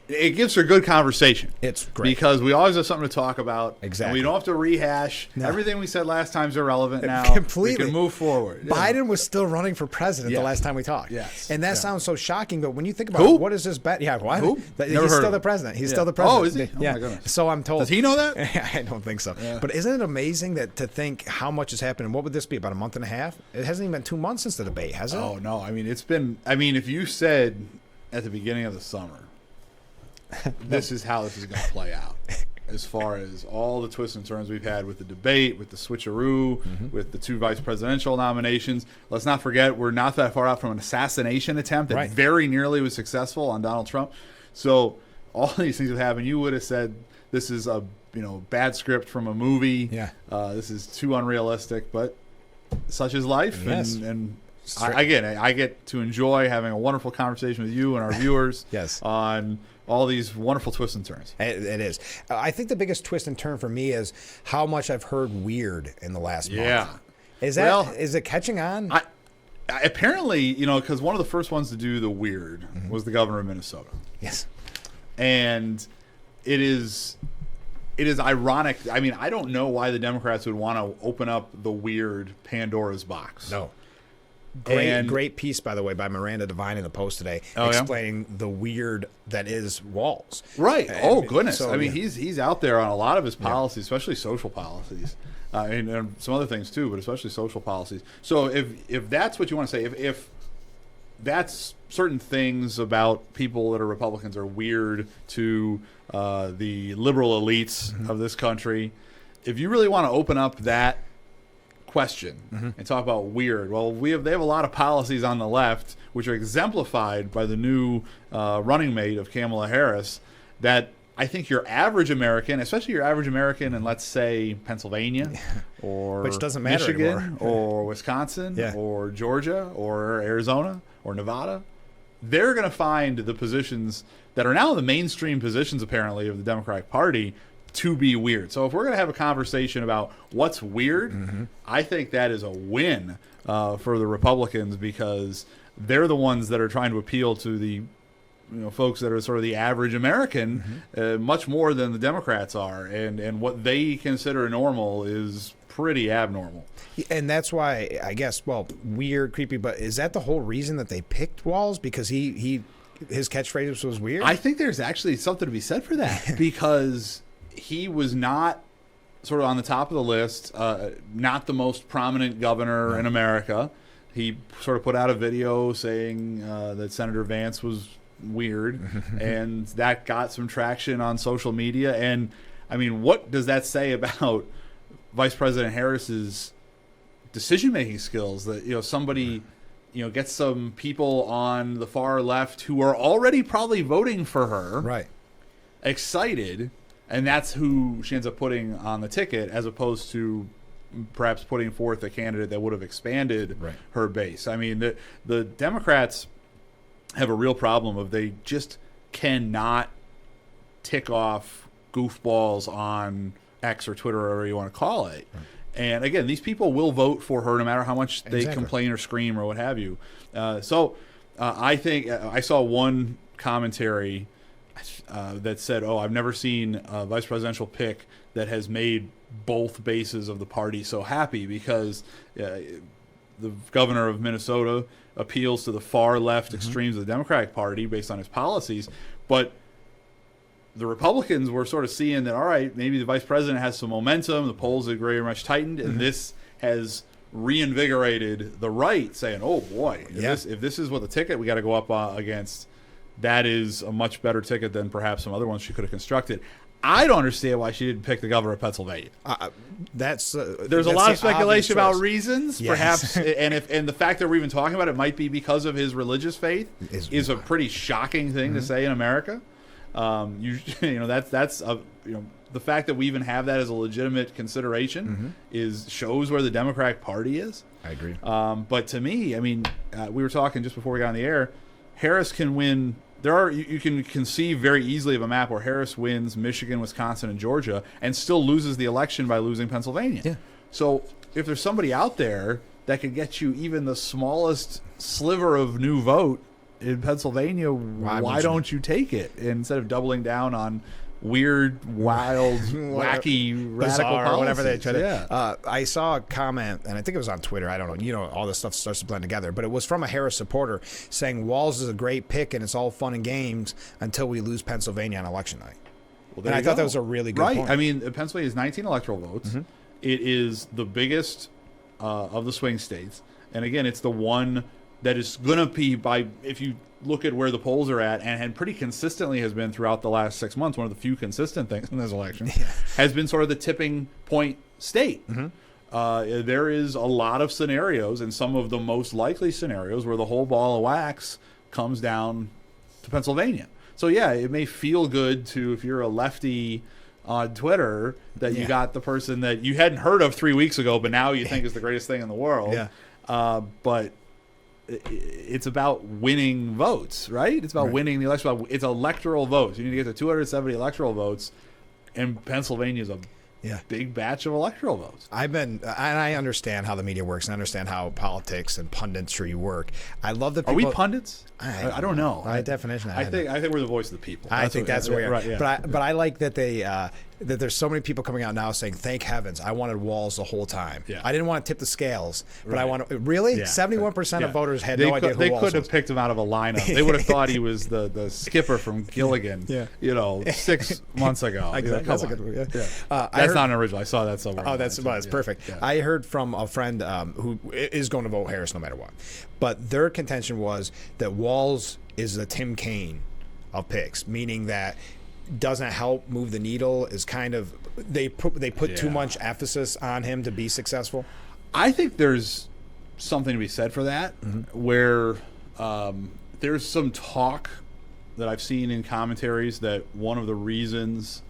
It gives for good conversation. It's great. Because we always have something to talk about. Exactly. And we don't have to rehash. No. Everything we said last time is irrelevant now. Completely. We can move forward. Biden was still running for president the last time we talked. Yes. And that sounds so shocking, but when you think about it, what is this bet? Yeah, what? Who? He's still the president. He's still the president. Oh, is he? Yeah. Oh, my goodness. So I'm told. Does he know that? I don't think so. Yeah. But isn't it amazing to think how much has happened? And what would this be, about a month and a half? It hasn't even been 2 months since the debate, has it? Oh, no. I mean, if you said at the beginning of the summer, this is how this is going to play out, as far as all the twists and turns we've had with the debate, with the switcheroo, with the 2 vice presidential nominations. Let's not forget, we're not that far out from an assassination attempt that very nearly was successful on Donald Trump. So all these things have happened. You would have said this is a bad script from a movie. Yeah. This is too unrealistic, but such is life. Yes. And I get to enjoy having a wonderful conversation with you and our viewers on all these wonderful twists and turns. It is. I think the biggest twist and turn for me is how much I've heard weird in the last month. Is it catching on? Apparently, because one of the first ones to do the weird was the governor of Minnesota. Yes. And it is ironic. I mean, I don't know why the Democrats would want to open up the weird Pandora's box. No. Great piece, by the way, by Miranda Devine in the Post today, Oh, yeah? explaining the weird that is Walz. Right. Oh, goodness. So, I mean, yeah. he's out there on a lot of his policies, especially social policies, and some other things too, but especially social policies. So if that's what you want to say, if that's certain things about people that are Republicans are weird to the liberal elites of this country, if you really want to open up that question and talk about weird, well, they have a lot of policies on the left which are exemplified by the new running mate of Kamala Harris that I think your average American, especially your average American in, let's say, Pennsylvania or Which doesn't matter Michigan anymore. or Wisconsin Yeah. or Georgia or Arizona or Nevada, they're going to find the positions that are now the mainstream positions, apparently, of the Democratic Party to be weird. So if we're going to have a conversation about what's weird, I think that is a win for the Republicans because they're the ones that are trying to appeal to the folks that are sort of the average American much more than the Democrats are. And what they consider normal is pretty abnormal. And that's why, I guess, well, weird, creepy, but is that the whole reason that they picked Walz? Because his catchphrase was weird? I think there's actually something to be said for that because he was not sort of on the top of the list, not the most prominent governor in America. He sort of put out a video saying that Senator Vance was weird, and that got some traction on social media. And, I mean, what does that say about Vice President Harris's decision-making skills? That, somebody, gets some people on the far left who are already probably voting for her. Right. Excited, and that's who she ends up putting on the ticket, as opposed to perhaps putting forth a candidate that would have expanded her base. I mean, the Democrats have a real problem of they just cannot tick off goofballs on X or Twitter or whatever you want to call it. Right. And again, these people will vote for her no matter how much they complain or scream or what have you. I think I saw one commentary that said, I've never seen a vice presidential pick that has made both bases of the party so happy because the governor of Minnesota appeals to the far left extremes of the Democratic Party based on his policies. But the Republicans were sort of seeing that, all right, maybe the vice president has some momentum, the polls are very much tightened, and this has reinvigorated the right, saying, oh boy, if this is what the ticket we got to go up against, that is a much better ticket than perhaps some other ones she could have constructed. I don't understand why she didn't pick the governor of Pennsylvania. There's a lot of speculation about reasons, perhaps, and the fact that we're even talking about it might be because of his religious faith is a pretty shocking thing to say in America. That's the fact that we even have that as a legitimate consideration shows where the Democratic Party is. I agree. But to me, I mean, we were talking just before we got on the air. Harris can win. You can conceive very easily of a map where Harris wins Michigan, Wisconsin, and Georgia, and still loses the election by losing Pennsylvania. Yeah. So if there's somebody out there that could get you even the smallest sliver of new vote in Pennsylvania, why don't you take it instead of doubling down on weird, wild, wacky, radical policies? Whatever they try to. I saw a comment, and I think it was on Twitter. I don't know. All this stuff starts to blend together. But it was from a Harris supporter saying Walz is a great pick, and it's all fun and games until we lose Pennsylvania on election night. Well, and I thought that was a really good point. I mean, Pennsylvania is 19 electoral votes. It is the biggest of the swing states. And again, it's the one that is going to be, if you look at where the polls are at, and pretty consistently has been throughout the last 6 months, one of the few consistent things in this election, has been sort of the tipping point state. There is a lot of scenarios, and some of the most likely scenarios, where the whole ball of wax comes down to Pennsylvania. So, yeah, it may feel good to, if you're a lefty on Twitter, that you got the person that you hadn't heard of 3 weeks ago, but now you think is the greatest thing in the world. But it's about winning votes, right? It's about winning the election. It's electoral votes. You need to get to 270 electoral votes, and Pennsylvania is a big batch of electoral votes. And I understand how the media works, and I understand how politics and punditry work. I love that. Are we pundits? I don't know. By definition, I think we're the voice of the people. I think that's where. Right, yeah. But I like that they that there's so many people coming out now saying, thank heavens, I wanted Walz the whole time. Yeah. I didn't want to tip the scales, but Right. I want to. Really? Yeah. 71% Yeah. of voters had no idea who They Walz couldn't was. have picked him out of a lineup. They would have thought he was the skipper from Gilligan. Yeah. 6 months ago. Exactly. That's a good one. Yeah. That's not an original. I saw that somewhere. Oh, that's perfect. Yeah. I heard from a friend who is going to vote Harris no matter what, but their contention was that Walz is the Tim Kaine of picks, meaning that doesn't help move the needle. Is kind of they put too much emphasis on him to be successful. I think there's something to be said for that, where there's some talk that I've seen in commentaries that one of the reasons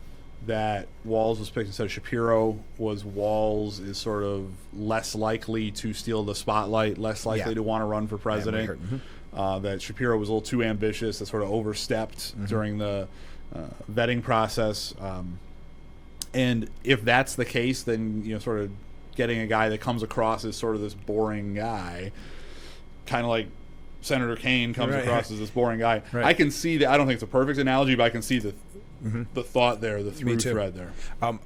that Walz was picked instead of Shapiro was Walz is sort of less likely to steal the spotlight, less likely to want to run for president. That Shapiro was a little too ambitious, that sort of overstepped during the vetting process. And if that's the case, then sort of getting a guy that comes across as sort of this boring guy, kind of like Senator Kaine comes across as this boring guy. Right. I can see that. I don't think it's a perfect analogy, but I can see the thought there, the through thread there.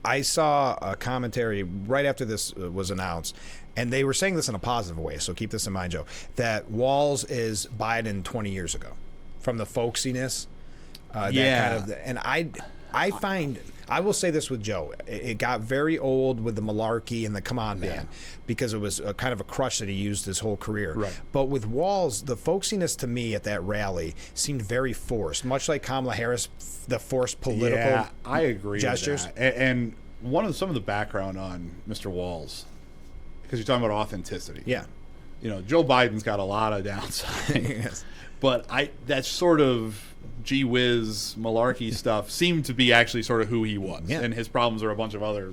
I saw a commentary right after this was announced, and they were saying this in a positive way, so keep this in mind, Joe, that Walz is Biden 20 years ago, from the folksiness. And I find, I will say this with Joe, it got very old with the malarkey and the come on man, because it was a kind of a crutch that he used his whole career. Right. But with Walz, the folksiness to me at that rally seemed very forced, much like Kamala Harris, the forced political I agree gestures. with that. And some of the background on Mr. Walz, because you're talking about authenticity. Yeah. Joe Biden's got a lot of downside. Yes. But that sort of gee whiz malarkey stuff seemed to be actually sort of who he was. Yeah. And his problems are a bunch of other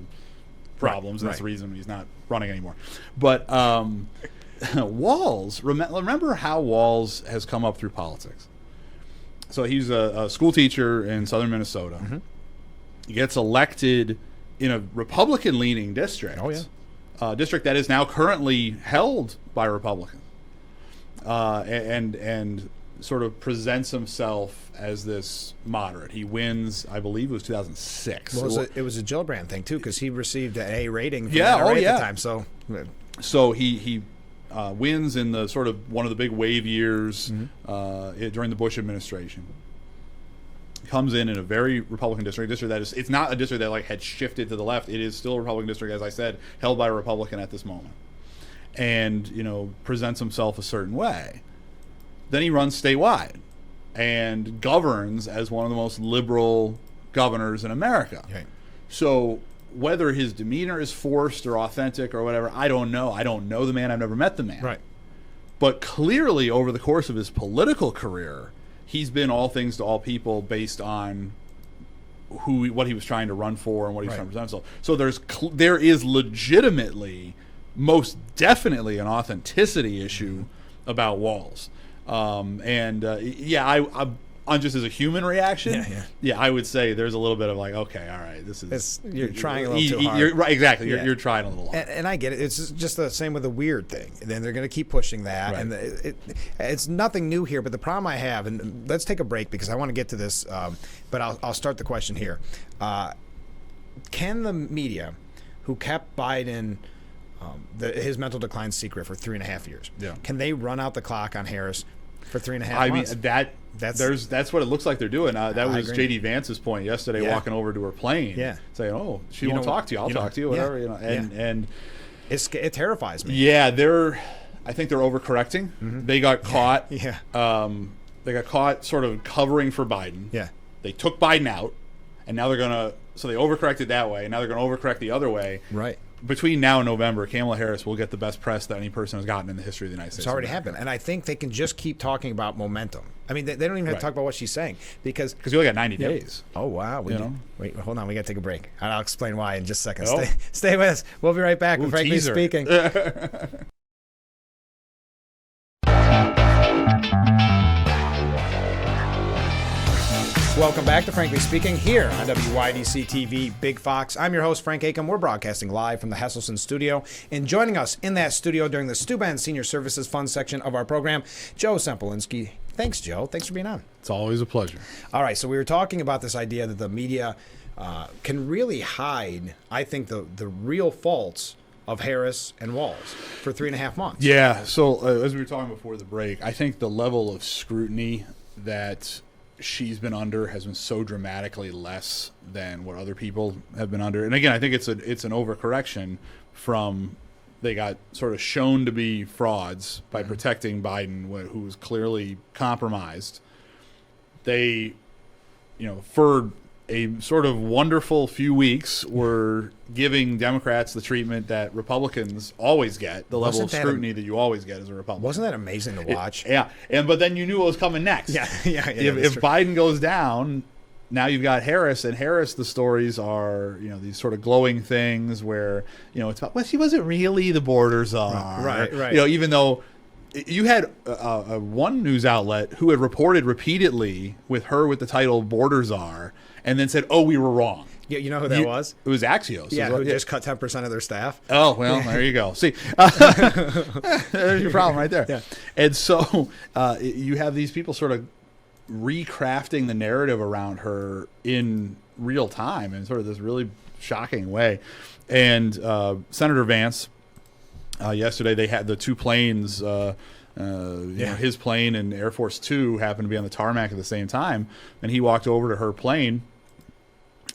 problems. And that's the Right. reason he's not running anymore. But Walz, remember how Walz has come up through politics. So he's a school teacher in southern Minnesota. He gets elected in a Republican-leaning district. Oh, yeah. District that is now currently held by Republicans. And sort of presents himself as this moderate. He wins, I believe it was 2006. Well, it was a Gillibrand thing too, because he received an A rating from Yeah, NRA oh, at yeah. the time. So he wins in the sort of one of the big wave years during the Bush administration. Comes in a very Republican district that is, it's not a district that had shifted to the left. It is still a Republican district, as I said, held by a Republican at this moment. And, presents himself a certain way. Then he runs statewide and governs as one of the most liberal governors in America. Okay. So whether his demeanor is forced or authentic or whatever, I don't know. I don't know the man. I've never met the man. Right. But clearly, over the course of his political career, he's been all things to all people based on what he was trying to run for and what he was trying to present himself. So there is legitimately, most definitely, an authenticity issue about Walz. I'm just as a human reaction. Yeah, I would say there's a little bit of okay, all right, this is you're trying a little too hard. Right, exactly. You're trying a little hard. And I get it. It's just the same with the weird thing. And then they're going to keep pushing that, Right. and it's nothing new here. But the problem I have, and let's take a break because I want to get to this. But I'll start the question here. Can the media, who kept Biden his mental decline secret for 3.5 years, can they run out the clock on Harris for 3.5 months? That's what it looks like they're doing. That was agree. JD Vance's point yesterday, walking over to her plane, saying, "Oh, she won't talk to you. I'll talk to you, whatever." And it terrifies me. Yeah, I think they're overcorrecting. They got caught. They got caught sort of covering for Biden. Yeah. They took Biden out, and now they're gonna. So they overcorrected that way, and now they're gonna overcorrect the other way. Right. Between now and November, Kamala Harris will get the best press that any person has gotten in the history of the United States. It's already happened. And I think they can just keep talking about momentum. I mean, they don't even have to talk about what she's saying because you only got 90 days. Oh, wow. Wait, hold on. We got to take a break. I'll explain why in just a second. Oh. Stay with us. We'll be right back with Frankly Speaking. Welcome back to Frankly Speaking here on WYDC TV Big Fox. I'm your host, Frank Aiken. We're broadcasting live from the Hesselson studio. And joining us in that studio during the Steuben Senior Services Fund section of our program, Joe Sempolinski. Thanks, Joe. Thanks for being on. It's always a pleasure. All right, so we were talking about this idea that the media can really hide, I think, the real faults of Harris and Walz for 3.5 months. Yeah. So as we were talking before the break, I think the level of scrutiny that she's been under has been so dramatically less than what other people have been under. And again, I think it's an overcorrection from they got sort of shown to be frauds by protecting Biden, who was clearly compromised. They, for a sort of wonderful few weeks, were giving Democrats the treatment that Republicans always get, the level of scrutiny that you always get as a Republican. Wasn't that amazing to watch? But then you knew what was coming next. If Biden goes down, now you've got Harris, and Harris, the stories are, these sort of glowing things where, it's about, well, she wasn't really the border czar. Right. Even though you had one news outlet who had reported repeatedly with her with the title border czar, and then said, "Oh, we were wrong." Yeah, you know who that was? It was Axios. Yeah, who just cut 10% of their staff. Oh, well, there you go. See, there's your problem right there. Yeah. And so you have these people sort of recrafting the narrative around her in real time in sort of this really shocking way. And Senator Vance, yesterday they had the two planes, his plane and Air Force Two happened to be on the tarmac at the same time. And he walked over to her plane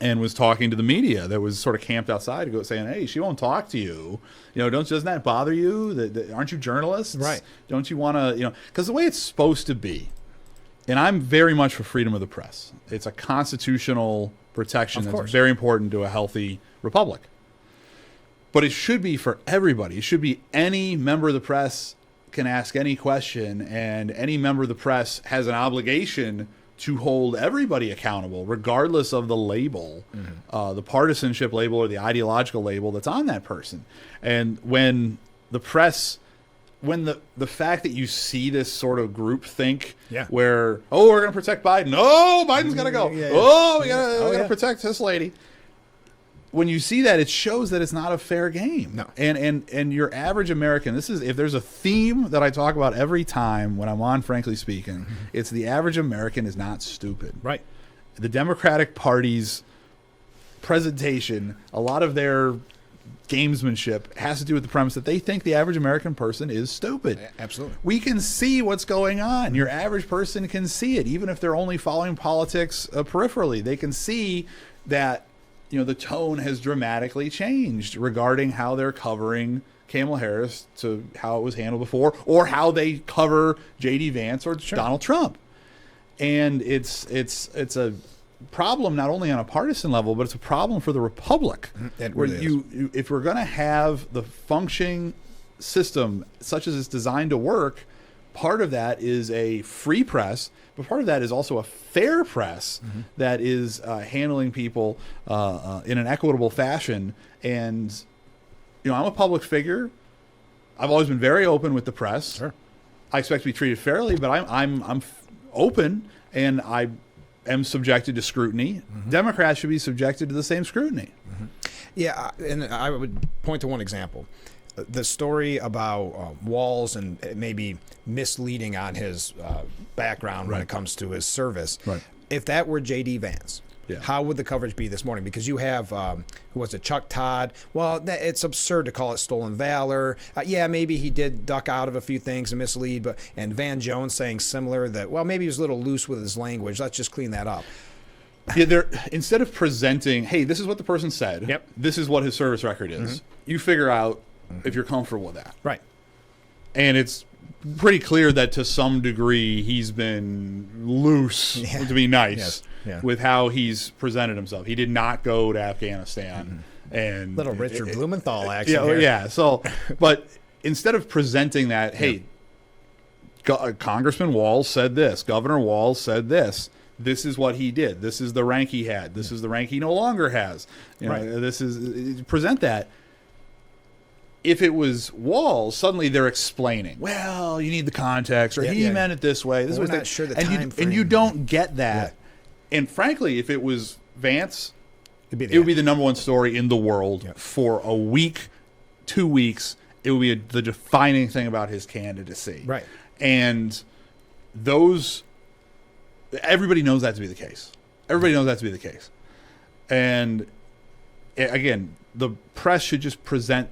and was talking to the media that was sort of camped outside, saying, "Hey, she won't talk to you. Doesn't that bother you? Aren't you journalists? Right? Don't you want to, because the way it's supposed to be." And I'm very much for freedom of the press. It's a constitutional protection that's very important to a healthy republic. But it should be for everybody. It should be any member of the press can ask any question, and any member of the press has an obligation to hold everybody accountable, regardless of the label, the partisanship label or the ideological label that's on that person. And when the press, when the fact that you see this sort of groupthink where, we're going to protect Biden. Oh, Biden's got to go. Oh, we got to protect this lady. When you see that, it shows that it's not a fair game. No. And your average American, if there's a theme that I talk about every time when I'm on Frankly Speaking, it's the average American is not stupid. Right. The Democratic Party's presentation, a lot of their gamesmanship has to do with the premise that they think the average American person is stupid. Absolutely. We can see what's going on. Your average person can see it, even if they're only following politics peripherally. They can see that the tone has dramatically changed regarding how they're covering Kamala Harris to how it was handled before, or how they cover J.D. Vance or Donald Trump. And it's a problem not only on a partisan level, but it's a problem for the republic. It where really you if we're going to have the functioning system such as it's designed to work, part of that is a free press, but part of that is also a fair press that is handling people in an equitable fashion. And I'm a public figure. I've always been very open with the press. Sure. I expect to be treated fairly, but I'm open, and I am subjected to scrutiny. Democrats should be subjected to the same scrutiny. Yeah, and I would point to one example. The story about Walz and maybe misleading on his background when it comes to his service. Right. If that were J.D. Vance, how would the coverage be this morning? Because you have, who was it, Chuck Todd. Well, it's absurd to call it stolen valor. Maybe he did duck out of a few things and mislead, and Van Jones saying similar that, well, maybe he was a little loose with his language. Let's just clean that up. Instead of presenting, hey, this is what the person said. This is what his service record is. You figure out if you're comfortable with that. Right. And it's pretty clear that to some degree he's been loose, to be nice, with how he's presented himself. He did not go to Afghanistan. And little Richard Blumenthal action. Yeah. So, but instead of presenting that, hey, Congressman Walz said this, Governor Walz said this. This is what he did. This is the rank he had. This is the rank he no longer has. This is present that. If it was Walz, suddenly they're explaining. Well, you need the context, or he meant it this way. This was not sure the time frame. And you don't get that. And frankly, if it was Vance, it would be the number one story in the world for a week, 2 weeks. It would be the defining thing about his candidacy. Right. And everybody knows that to be the case. Everybody knows that to be the case. And again, the press should just present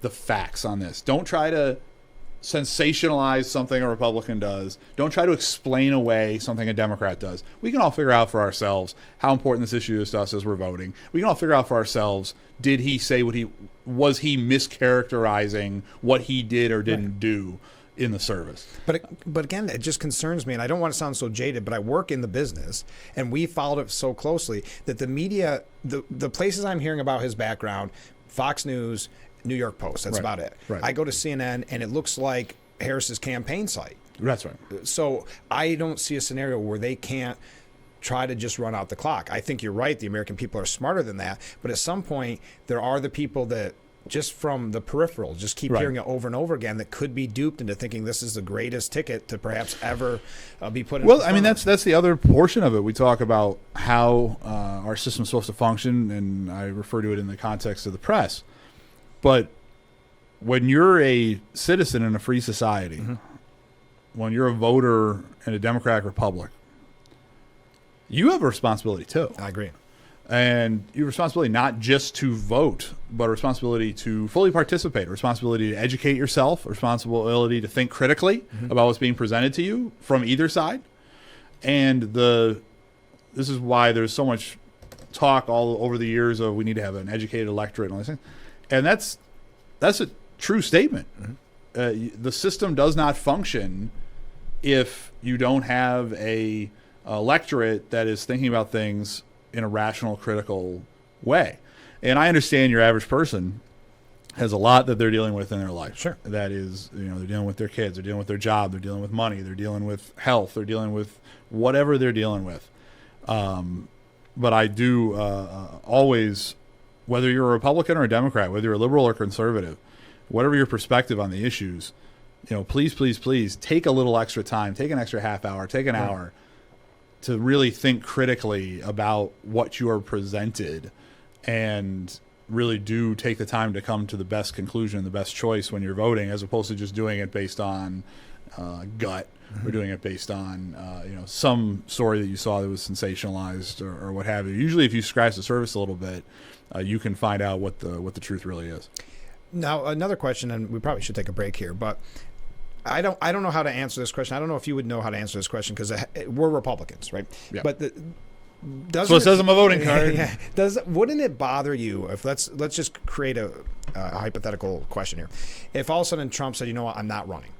the facts on this. Don't try to sensationalize something a Republican does. Don't try to explain away something a Democrat does. We can all figure out for ourselves how important this issue is to us as we're voting. We can all figure out for ourselves, did he say was he mischaracterizing what he did or didn't do in the service? But again, it just concerns me, and I don't want to sound so jaded, but I work in the business, and we followed it so closely that the media, the places I'm hearing about his background, Fox News, New York Post, that's about it. Right. I go to CNN, and it looks like Harris's campaign site. That's right. So I don't see a scenario where they can't try to just run out the clock. I think you're right. The American people are smarter than that. But at some point, there are the people that just from the peripheral, just keep hearing it over and over again, that could be duped into thinking this is the greatest ticket to perhaps ever be put in. Well, I mean, that's the other portion of it. We talk about how our system's supposed to function, and I refer to it in the context of the press. But when you're a citizen in a free society, when you're a voter in a democratic republic, you have a responsibility too. I agree. And you have a responsibility not just to vote, but a responsibility to fully participate, a responsibility to educate yourself, a responsibility to think critically about what's being presented to you from either side. And this is why there's so much talk all over the years of we need to have an educated electorate and all these things. And that's a true statement. The system does not function if you don't have a electorate that is thinking about things in a rational, critical way. And I understand your average person has a lot that they're dealing with in their life. Sure. That is, they're dealing with their kids, they're dealing with their job, they're dealing with money, they're dealing with health, they're dealing with whatever they're dealing with. But I do always, whether you're a Republican or a Democrat, whether you're a liberal or conservative, whatever your perspective on the issues, please, please, please take a little extra time, take an extra half hour, take an hour to really think critically about what you are presented, and really do take the time to come to the best conclusion, the best choice when you're voting, as opposed to just doing it based on gut or doing it based on some story that you saw that was sensationalized or what have you. Usually, if you scratch the surface a little bit, you can find out what the truth really is. Now, another question, and we probably should take a break here, but I don't know how to answer this question. I don't know if you would know how to answer this question, because we're Republicans, right? Yeah. But so it says on my voting card. Yeah. Wouldn't it bother you if let's just create a hypothetical question here? If all of a sudden Trump said, you know what, I'm not running,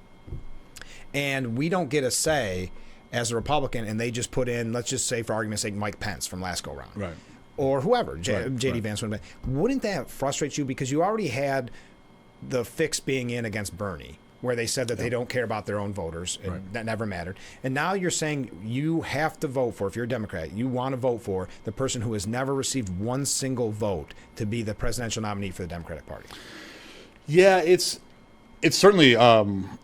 and we don't get a say as a Republican, and they just put in, let's just say for argument's sake, Mike Pence from last go round, Right. or whoever, J.D. Right. Vance, wouldn't that frustrate you? Because you already had the fix being in against Bernie, where they said that they don't care about their own voters, and that never mattered. And now you're saying you have to vote for, if you're a Democrat, you want to vote for the person who has never received one single vote to be the presidential nominee for the Democratic Party. Yeah, it's certainly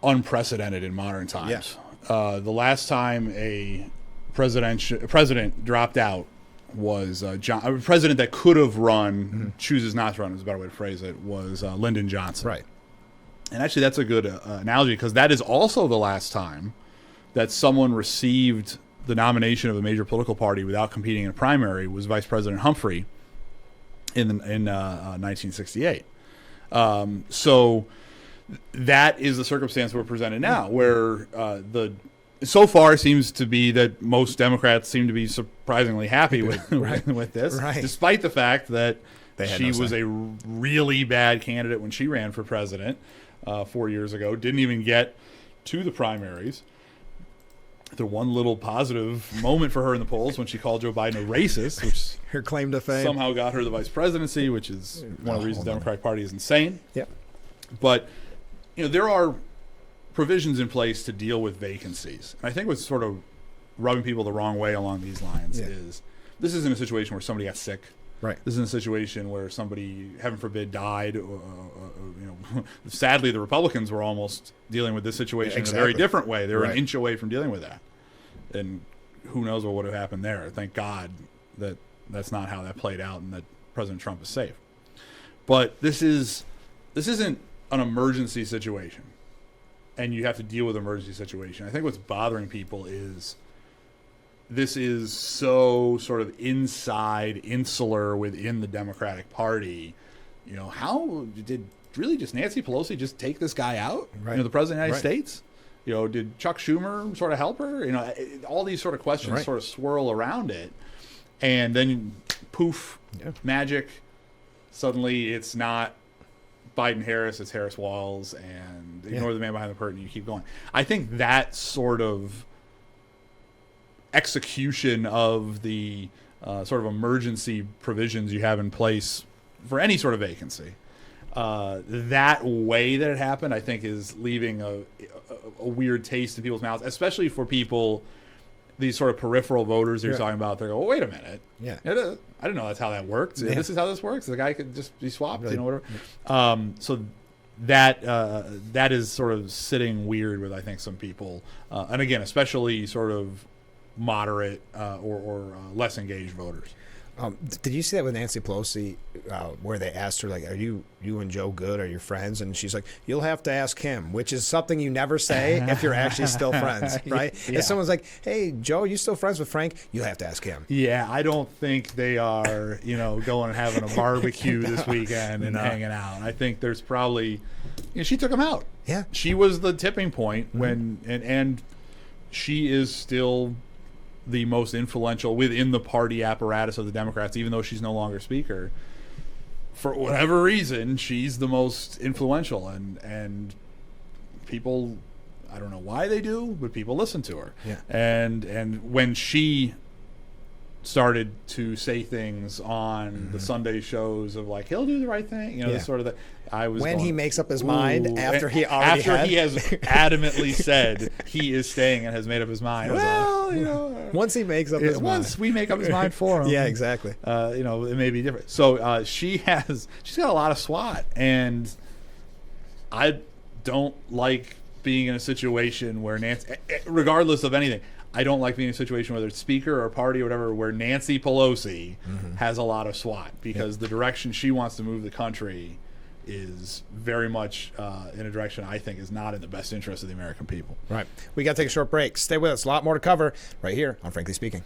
unprecedented in modern times. Yeah. The last time a president dropped out was a president that could have run, chooses not to run, is a better way to phrase it, was Lyndon Johnson. Right. And actually, that's a good analogy, because that is also the last time that someone received the nomination of a major political party without competing in a primary, was Vice President Humphrey in 1968. So that is the circumstance we're presented now, where so far seems to be that most Democrats seem to be surprisingly happy with this, despite the fact that she was a really bad candidate when she ran for president 4 years ago, didn't even get to the primaries. The one little positive moment for her in the polls when she called Joe Biden a racist, which her claim to fame somehow got her the vice presidency, which is one of the reasons the Democratic Party is insane. Yep. But there are provisions in place to deal with vacancies. And I think what's sort of rubbing people the wrong way along these lines is this isn't a situation where somebody got sick. Right. This isn't a situation where somebody, heaven forbid, died. Sadly, the Republicans were almost dealing with this situation in a very different way. They were an inch away from dealing with that. And who knows what would have happened there. Thank God that that's not how that played out and that President Trump is safe. But this isn't an emergency situation, and you have to deal with an emergency situation. I think what's bothering people is this is so sort of insular within the Democratic Party. You know, how did really just Nancy Pelosi just take this guy out? Right. You know, the president of the United States? You know, did Chuck Schumer sort of help her? You know, all these sort of questions sort of swirl around it. And then, poof, magic. Suddenly it's not Biden-Harris, it's Harris-Walz, and ignore the man behind the curtain, and you keep going. I think that sort of execution of the sort of emergency provisions you have in place for any sort of vacancy, that way that it happened, I think, is leaving a weird taste in people's mouths, especially for people, these sort of peripheral voters you're talking about. They go, "Oh, wait a minute, I didn't know that's how that worked. This is how this works. The guy could just be swapped, really? You know, whatever." So that is sort of sitting weird with, I think, some people, and again, especially sort of moderate or less engaged voters. Did you see that with Nancy Pelosi, where they asked her, like, are you and Joe good? Are you friends? And she's like, you'll have to ask him, which is something you never say if you're actually still friends, right? If someone's like, hey, Joe, are you still friends with Frank? You'll have to ask him. Yeah, I don't think they are, you know, going and having a barbecue this weekend and hanging out. I think there's probably, you know, she took him out. Yeah. She was the tipping point when, and she is still the most influential within the party apparatus of the Democrats, even though she's no longer speaker. For whatever reason, she's the most influential, and people, I don't know why they do, but people listen to her. Yeah. And when she started to say things on the Sunday shows of like, he'll do the right thing, you know, this sort of I was when going, he makes up his mind after he has adamantly said he is staying and has made up his mind. Well, you know, once he makes up his mind, once we make up his mind for him, yeah, exactly. You know, it may be different. So she's got a lot of SWAT, and I don't like being in a situation where Nancy, regardless of anything, I don't like being in a situation, whether it's speaker or party or whatever, where Nancy Pelosi has a lot of SWAT, because the direction she wants to move the country is very much in a direction I think is not in the best interest of the American people. Right. We got to take a short break. Stay with us. A lot more to cover right here on Frankly Speaking.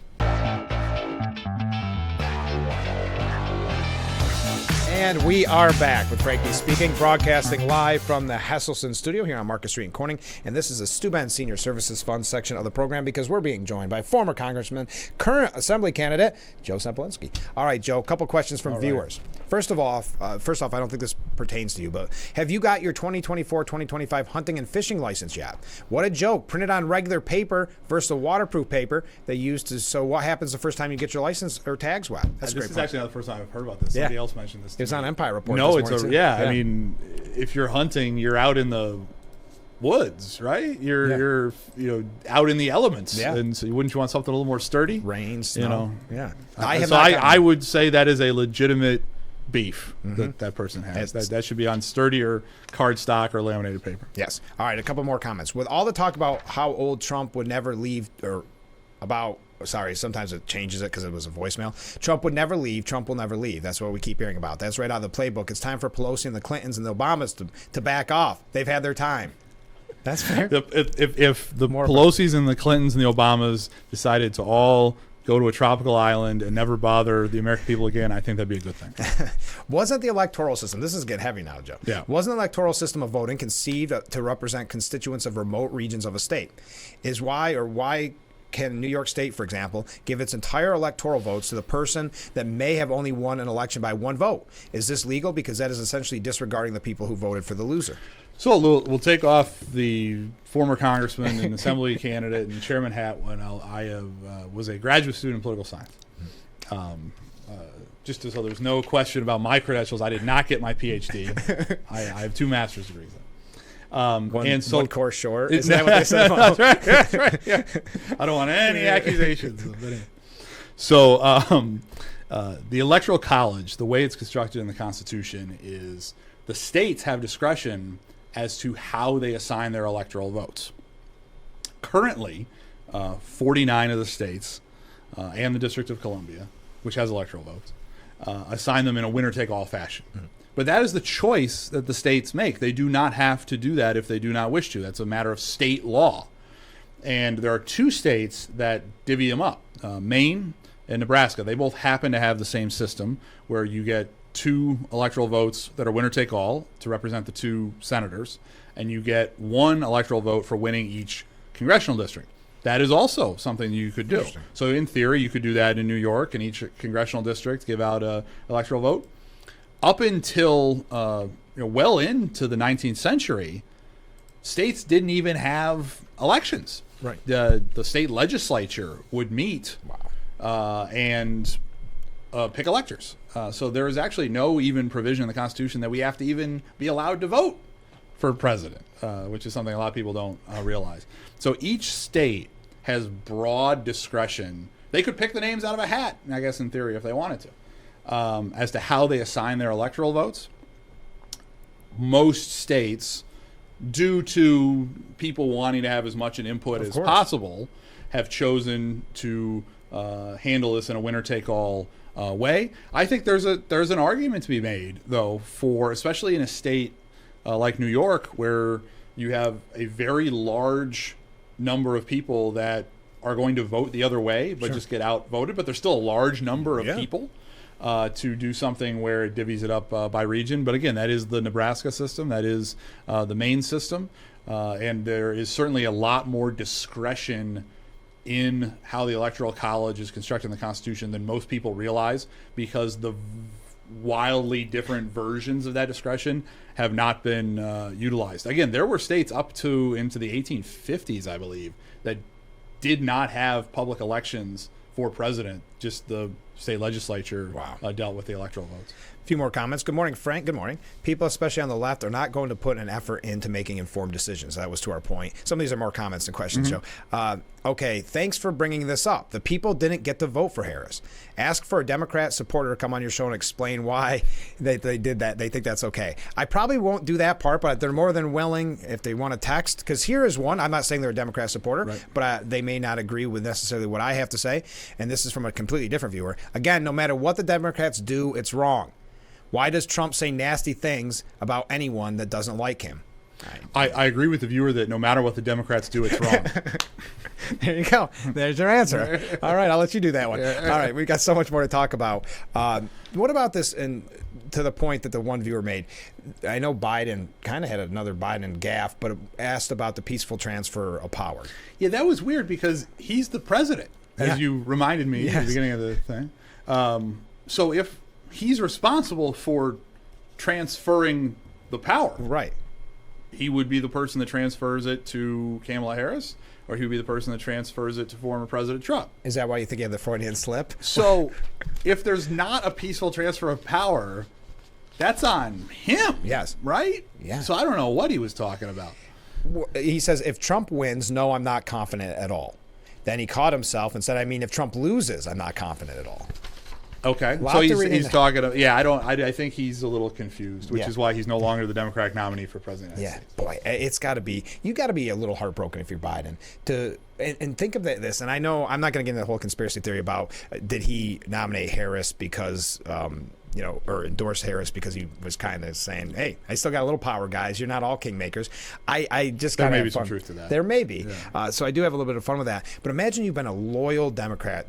And we are back with Frankly Speaking, broadcasting live from the Hesselson studio here on Market Street in Corning. And this is the Steuben Senior Services Fund section of the program, because we're being joined by former Congressman, current Assembly candidate, Joe Sempolinski. All right, Joe, a couple questions from viewers. First off, I don't think this pertains to you, but have you got your 2024-2025 hunting and fishing license yet? What a joke. Printed on regular paper versus the waterproof paper they used to. So what happens the first time you get your license or tags wet? That's this is actually not the first time I've heard about this. Somebody else mentioned this. It's on Empire Report. No, I mean, if you're hunting, you're out in the woods, right? You're out in the elements, and so wouldn't you want something a little more sturdy? Rain, snow. You know, I would say that is a legitimate beef that person has. That should be on sturdier cardstock or laminated paper. Yes. All right, a couple more comments. With all the talk about how old Trump would never leave, or about, sorry, sometimes it changes it because it was a voicemail. Trump would never leave. Trump will never leave. That's what we keep hearing about. That's right out of the playbook. It's time for Pelosi and the Clintons and the Obamas to back off. They've had their time. That's fair. If the Pelosi's and the Clintons and the Obamas decided to all go to a tropical island and never bother the American people again, I think that'd be a good thing. Wasn't the electoral system, this is getting heavy now, Joe. Yeah. Wasn't the electoral system of voting conceived to represent constituents of remote regions of a state? Why can New York State, for example, give its entire electoral votes to the person that may have only won an election by one vote? Is this legal? Because that is essentially disregarding the people who voted for the loser. So we'll take off the former congressman and assembly candidate and chairman hat when I was a graduate student in political science. Just so there's no question about my credentials, I did not get my PhD. I have 2 master's degrees. One course short. Is that what they said? That's right. Yeah. I don't want any accusations. So the Electoral College, the way it's constructed in the Constitution, is the states have discretion as to how they assign their electoral votes. Currently, 49 of the states and the District of Columbia, which has electoral votes, assign them in a winner-take-all fashion. But that is the choice that the states make. They do not have to do that if they do not wish to. That's a matter of state law. And there are 2 states that divvy them up, Maine and Nebraska. They both happen to have the same system where you get 2 electoral votes that are winner take all to represent the 2 senators, and you get 1 electoral vote for winning each congressional district. That is also something you could do. So in theory, you could do that in New York, and each congressional district give out an electoral vote. Up until well into the 19th century, states didn't even have elections. Right. The state legislature would meet and pick electors. So there is actually no even provision in the Constitution that we have to even be allowed to vote for president, which is something a lot of people don't realize. So each state has broad discretion. They could pick the names out of a hat, I guess, in theory, if they wanted to, as to how they assign their electoral votes. Most states, due to people wanting to have as much an input as possible, have chosen to handle this in a winner-take-all way. I think there's an argument to be made, though, for especially in a state like New York, where you have a very large number of people that are going to vote the other way, but just get outvoted. But there's still a large number of people to do something where it divvies it up by region. But again, that is the Nebraska system. That is the Maine system. And there is certainly a lot more discretion in how the Electoral College is constructed in the Constitution than most people realize, because the wildly different versions of that discretion have not been utilized. Again, there were states up to into the 1850s, I believe, that did not have public elections for president. Just the state legislature dealt with the electoral votes. A few more comments. Good morning, Frank. Good morning. People, especially on the left, are not going to put an effort into making informed decisions. That was to our point. Some of these are more comments than questions, Joe. Okay, thanks for bringing this up. The people didn't get to vote for Harris. Ask for a Democrat supporter to come on your show and explain why they did that. They think that's okay. I probably won't do that part, but they're more than willing if they want to text. Because here is one. I'm not saying they're a Democrat supporter, but they may not agree with necessarily what I have to say. And this is from a completely different viewer. Again, no matter what the Democrats do, it's wrong. Why does Trump say nasty things about anyone that doesn't like him? I agree with the viewer that no matter what the Democrats do, it's wrong. There you go. There's your answer. All right, I'll let you do that one. All right, we've got so much more to talk about. What about this, and to the point that the one viewer made? I know Biden kind of had another Biden gaffe, but asked about the peaceful transfer of power. Yeah, that was weird because he's the president, as you reminded me at the beginning of the thing. So if he's responsible for transferring the power, he would be the person that transfers it to Kamala Harris, or he would be the person that transfers it to former President Trump. Is that why you think you have the Freudian slip? So if there's not a peaceful transfer of power, that's on him. Yes. Right? Yeah. So I don't know what he was talking about. He says, if Trump wins, no, I'm not confident at all. Then he caught himself and said, I mean, if Trump loses, I'm not confident at all. Okay, so he's talking. I think he's a little confused, which is why he's no longer the Democratic nominee for president. Boy, it's got to be. You got to be a little heartbroken if you're Biden and think of this. And I know I'm not going to get into the whole conspiracy theory about did he nominate Harris because or endorse Harris because he was kind of saying, hey, I still got a little power, guys. You're not all kingmakers. I just got to have fun. There may be some truth to that. There may be. So I do have a little bit of fun with that. But imagine you've been a loyal Democrat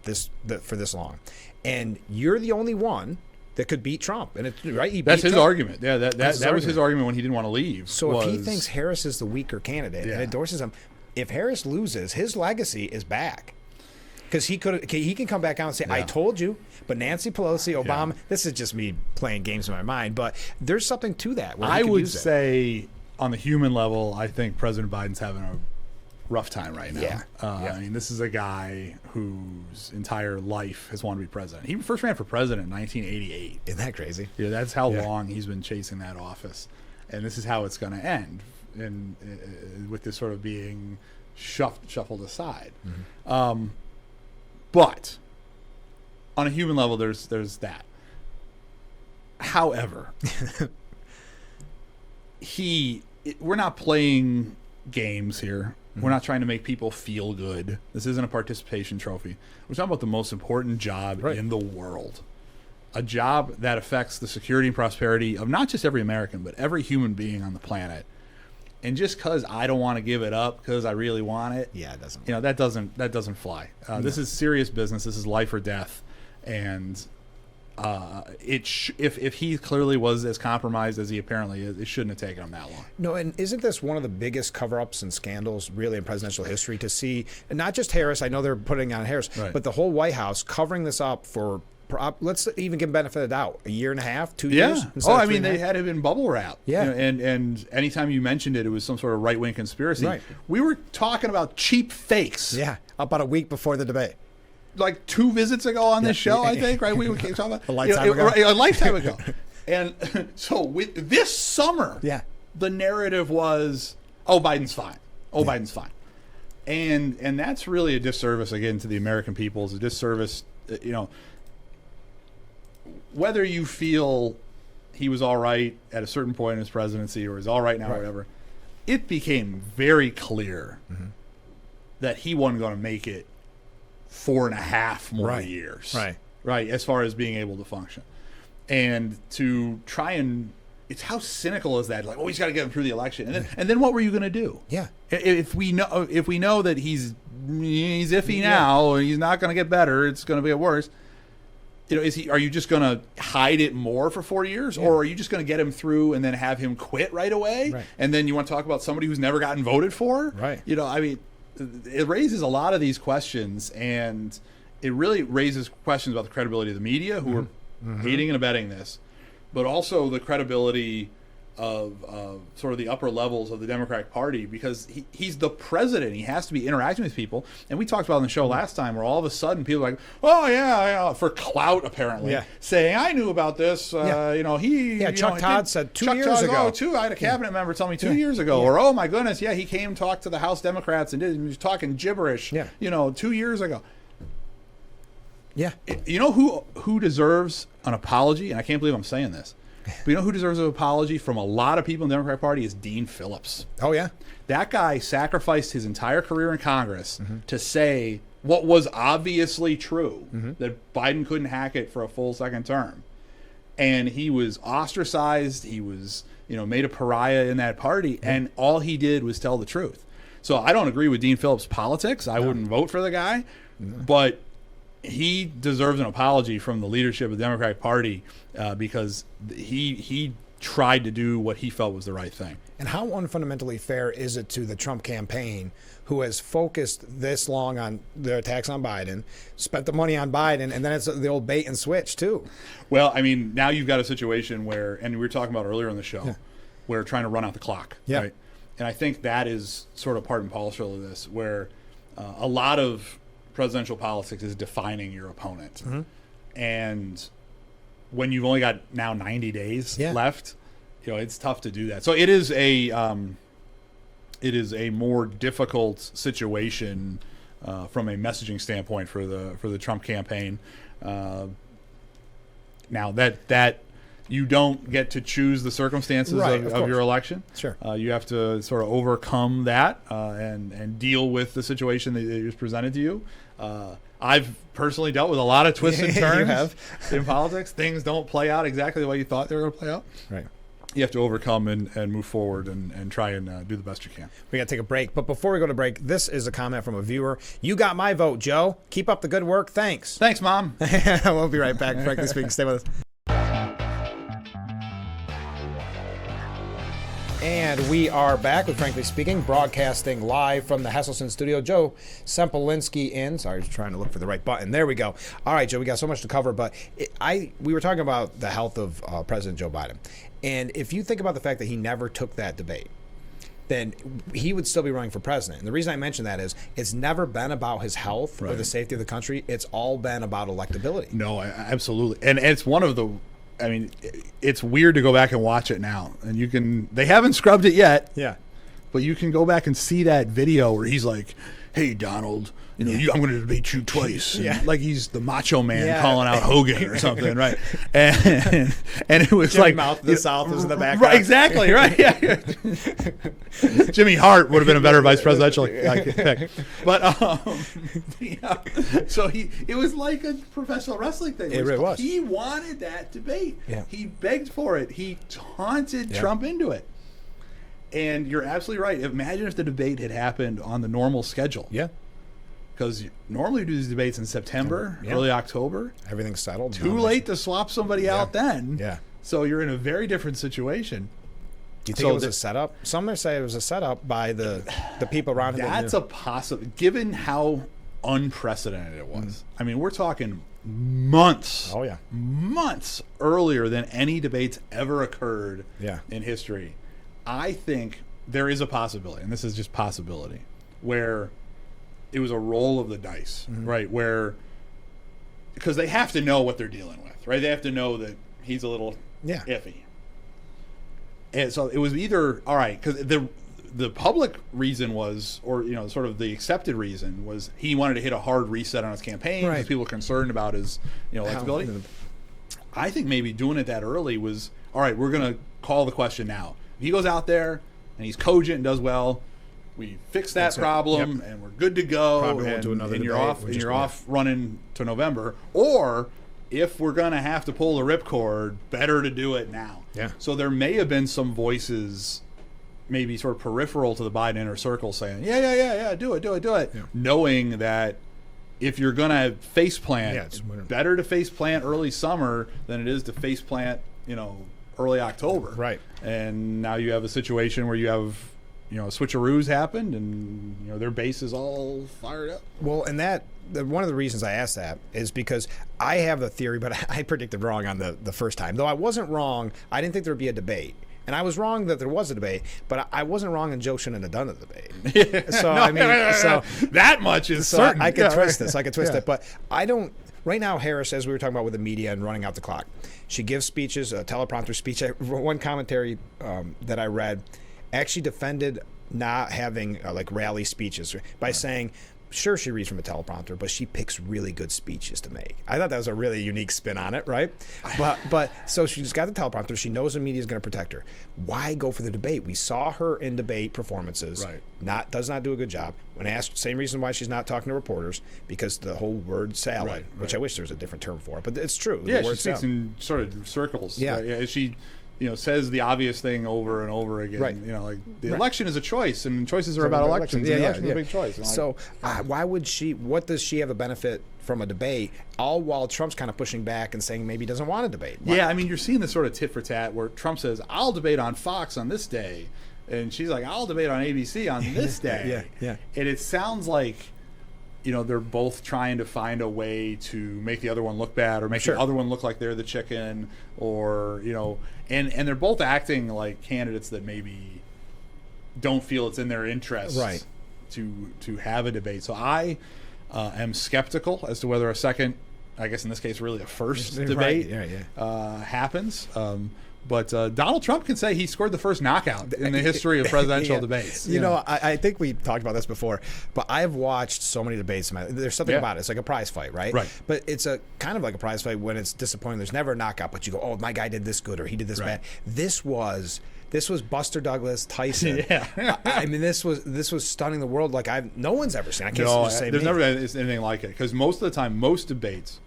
for this long, and you're the only one that could beat Trump. And that's his argument. Yeah, that was his argument when he didn't want to leave. So if he thinks Harris is the weaker candidate and endorses him, if Harris loses, his legacy is back. Because he can come back out and say, I told you. But Nancy Pelosi, Obama, this is just me playing games in my mind, but there's something to that. I would say on the human level, I think President Biden's having a rough time right now. I mean, this is a guy whose entire life has wanted to be president. He first ran for president in 1988. Isn't that crazy? Yeah, that's how long he's been chasing that office. And this is how it's going to end, and with this sort of being shuffled aside. Mm-hmm. But on a human level, there's that. However, we're not playing games here. Mm-hmm. We're not trying to make people feel good. This isn't a participation trophy. We're talking about the most important job in the world. A job that affects the security and prosperity of not just every American, but every human being on the planet. And just because I don't want to give it up because I really want it, Yeah, it doesn't. that doesn't fly. This is serious business. This is life or death, and if he clearly was as compromised as he apparently is, it shouldn't have taken him that long. No, and isn't this one of the biggest cover-ups and scandals really in presidential history to see, and not just Harris, I know they're putting on Harris, Right. but the whole White House covering this up for, let's even give benefit of the doubt, a year and a half, 2 years? Oh, I mean, they had it in bubble wrap. Yeah. And anytime you mentioned it, it was some sort of right-wing conspiracy. Right. We were talking about cheap fakes. Yeah, about a week before the debate. Like 2 visits ago on this show, I think, right? We were talking about A lifetime ago. A lifetime ago. And so with this summer, Yeah. the narrative was, oh, Biden's fine. Oh, Biden's fine. And that's really a disservice, again, to the American people. It's a disservice, whether you feel he was all right at a certain point in his presidency or is all right now or whatever, it became very clear that he wasn't going to make it 4.5 more years. Right, as far as being able to function. And to try and, it's how cynical is that? Like, oh, he's got to get him through the election. And then what were you going to do? Yeah. If we know that he's iffy now, and he's not going to get better, it's going to get worse. Are you just going to hide it more for 4 years, or are you just going to get him through and then have him quit right away? Right. And then you want to talk about somebody who's never gotten voted for? Right. It raises a lot of these questions, and it really raises questions about the credibility of the media, who are aiding and abetting this, but also the credibility of sort of the upper levels of the Democratic Party, because he's the president. He has to be interacting with people. And we talked about on the show last time where all of a sudden people are like, oh, yeah, for clout, apparently, saying, I knew about this. Chuck Todd said 2 years ago. I had a cabinet member tell me 2 years ago. Or, oh, my goodness, he came and talked to the House Democrats and he was talking gibberish, 2 years ago. Yeah. You know who deserves an apology? And I can't believe I'm saying this. But you know who deserves an apology from a lot of people in the Democratic Party is Dean Phillips. Oh, yeah? That guy sacrificed his entire career in Congress to say what was obviously true, that Biden couldn't hack it for a full second term. And he was ostracized. He was, made a pariah in that party. And all he did was tell the truth. So I don't agree with Dean Phillips' politics. I wouldn't vote for the guy. But he deserves an apology from the leadership of the Democratic Party because he tried to do what he felt was the right thing. And how unfundamentally fair is it to the Trump campaign, who has focused this long on their attacks on Biden, spent the money on Biden, and then it's the old bait and switch, too? Well, I mean, now you've got a situation where, and we were talking about earlier in the show, where trying to run out the clock. Right? And I think that is sort of part and parcel of this, where a lot of presidential politics is defining your opponent. And when you've only got now 90 days left, it's tough to do that. So it is a more difficult situation from a messaging standpoint for the Trump campaign. Now that you don't get to choose the circumstances of your election. Sure. You have to sort of overcome that and deal with the situation that is presented to you. I've personally dealt with a lot of twists and turns in politics. Things don't play out exactly the way you thought they were going to play out. Right. You have to overcome and move forward and try and do the best you can. We got to take a break. But before we go to break, this is a comment from a viewer. You got my vote, Joe. Keep up the good work. Thanks. Thanks, Mom. We'll be right back. Frankly Speaking, stay with us. And we are back with Frankly Speaking, broadcasting live from the Hesselson studio. Joe Sempolinski in. Sorry, just trying to look for the right button. There we go. All right, Joe, we got so much to cover, but we were talking about the health of President Joe Biden. And if you think about the fact that he never took that debate, then he would still be running for president. And the reason I mention that is it's never been about his health or the safety of the country. It's all been about electability. No, absolutely. And it's one of the... I mean, it's weird to go back and watch it now. And they haven't scrubbed it yet. Yeah. But you can go back and see that video where he's like, hey, Donald, I'm going to debate you twice. And like he's the macho man calling out Hogan or something, right? And it was Jimmy like... Mouth of the South was in the background. Right, exactly, right. Yeah. Jimmy Hart would have been a better vice presidential pick. But, so it was like a professional wrestling thing. It really was. He wanted that debate. Yeah. He begged for it. He taunted Trump into it. And you're absolutely right. Imagine if the debate had happened on the normal schedule. Yeah. Because normally we do these debates in September, early October. Everything's settled. Too late to swap somebody out then. Yeah. So you're in a very different situation. Do you think it was a setup? Some may say it was a setup by the people around him. That's a possible, given how unprecedented it was. I mean, we're talking months. Oh, yeah. Months earlier than any debates ever occurred Yeah. in history. I think there is a possibility, and this is just possibility, where it was a roll of the dice, right? Where, because they have to know what they're dealing with, right? They have to know that he's a little iffy. And so it was either, all right, because the public reason was, or, you know, sort of the accepted reason was he wanted to hit a hard reset on his campaign because people were concerned about his, you know, electability. I think maybe doing it that early was, all right, we're going to call the question now. If he goes out there and he's cogent and does well, we fix that problem and we're good to go. Probably won't do another and you're debate. off, and you're off running to November. Or if we're going to have to pull the ripcord, better to do it now. Yeah. So there may have been some voices, maybe sort of peripheral to the Biden inner circle, saying, yeah, do it. Yeah. Knowing that if you're going to face plant, it's better to face plant early summer than it is to face plant, you know, early October. Right. And now you have a situation where you have, you know, switcheroos happened and, you know, their base is all fired up. Well, and one of the reasons I asked that is because I have a theory, but I predicted wrong on the first time. Though I wasn't wrong, I didn't think there would be a debate. And I was wrong that there was a debate, but I wasn't wrong and Joe shouldn't have done the debate. So, no, I mean, so that much is certain. I could twist this. I could twist it, but I don't. Right now, Harris, as we were talking about with the media and running out the clock, she gives speeches, a teleprompter speech. One commentary that I read actually defended not having like rally speeches by saying, sure, she reads from a teleprompter, but she picks really good speeches to make. I thought that was a really unique spin on it, right? But so she's got the teleprompter. She knows the media is going to protect her. Why go for the debate? We saw her in debate performances. Right. Does not do a good job. When asked, same reason why she's not talking to reporters, because the whole word salad, which I wish there was a different term for it, but it's true. Yeah, the word she speaks salad. in sort of circles. Yeah. She, you know, says the obvious thing over and over again. Right. You know, like the election is a choice, and choices are about elections. Yeah, and the election is a big choice. And so why would she? What does she have a benefit from a debate? All while Trump's kind of pushing back and saying maybe he doesn't want to debate. Why? Yeah, I mean, you're seeing this sort of tit for tat where Trump says, "I'll debate on Fox on this day," and she's like, "I'll debate on ABC on this day." Yeah. And it sounds like, you know, they're both trying to find a way to make the other one look bad or make the other one look like they're the chicken, or, you know, and they're both acting like candidates that maybe don't feel it's in their interest to have a debate. So I am skeptical as to whether a second, I guess in this case really a first debate happens. But Donald Trump can say he scored the first knockout in the history of presidential debates. You know, I think we talked about this before, but I've watched so many debates. There's something about it. It's like a prize fight, right? Right. But it's a kind of like a prize fight when it's disappointing. There's never a knockout, but you go, oh, my guy did this good or he did this bad. This was Buster Douglas, Tyson. I mean, this was stunning the world like no one's ever seen. I can't just say there's never been anything like it, because most of the time, most debates,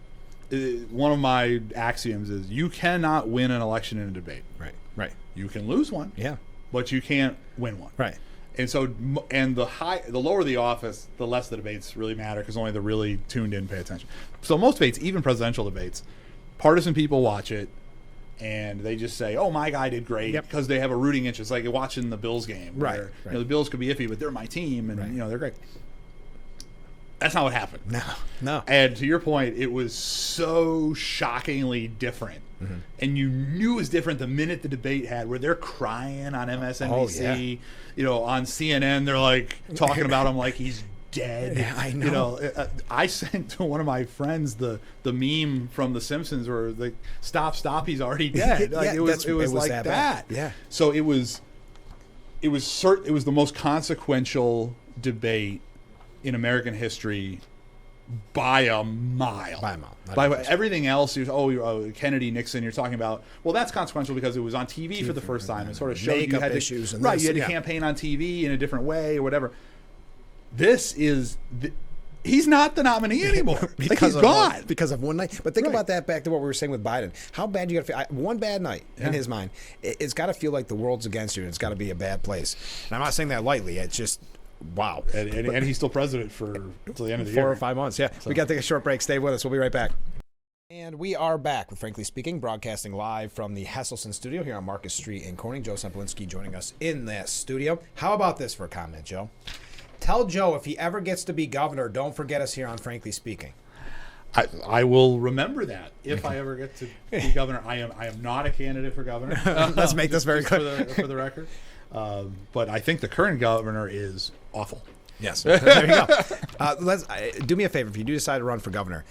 one of my axioms is you cannot win an election in a debate. Right. You can lose one. Yeah. But you can't win one. Right. And so, and the lower the office, the less the debates really matter, because only the really tuned in pay attention. So most debates, even presidential debates, partisan people watch it and they just say, "Oh, my guy did great," because they have a rooting interest, like watching the Bills game. Where, you know, the Bills could be iffy, but they're my team, and you know they're great. That's not what happened. No. And to your point, it was so shockingly different. And you knew it was different the minute the debate had, where they're crying on MSNBC, you know, on CNN, they're like talking about him like he's dead. Yeah, I know. You know, I sent to one of my friends the meme from The Simpsons where like, stop, he's already dead. Like, it was like that. Yeah. So it was the most consequential debate in American history by a mile. By everything else, Kennedy, Nixon, you're talking about, well, that's consequential because it was on TV for the first time. It sort of showed you had issues you had to campaign on TV in a different way or whatever. This is he's not the nominee anymore. He's gone. Because of one night. But think about that back to what we were saying with Biden. How bad you got to feel? One bad night in his mind. It's got to feel like the world's against you, and it's got to be a bad place. And I'm not saying that lightly. It's just, wow. And he's still president until the end of the year. 4 or 5 months, yeah. So. We got to take a short break. Stay with us. We'll be right back. And we are back with Frankly Speaking, broadcasting live from the Hesselson studio here on Marcus Street in Corning. Joe Sempolinski joining us in that studio. How about this for a comment, Joe? Tell Joe if he ever gets to be governor, don't forget us here on Frankly Speaking. I will remember that if I ever get to be governor. I am not a candidate for governor. Let's make this very clear for the record. But I think the current governor is awful. Yes. There you go. Do me a favor. If you do decide to run for governor,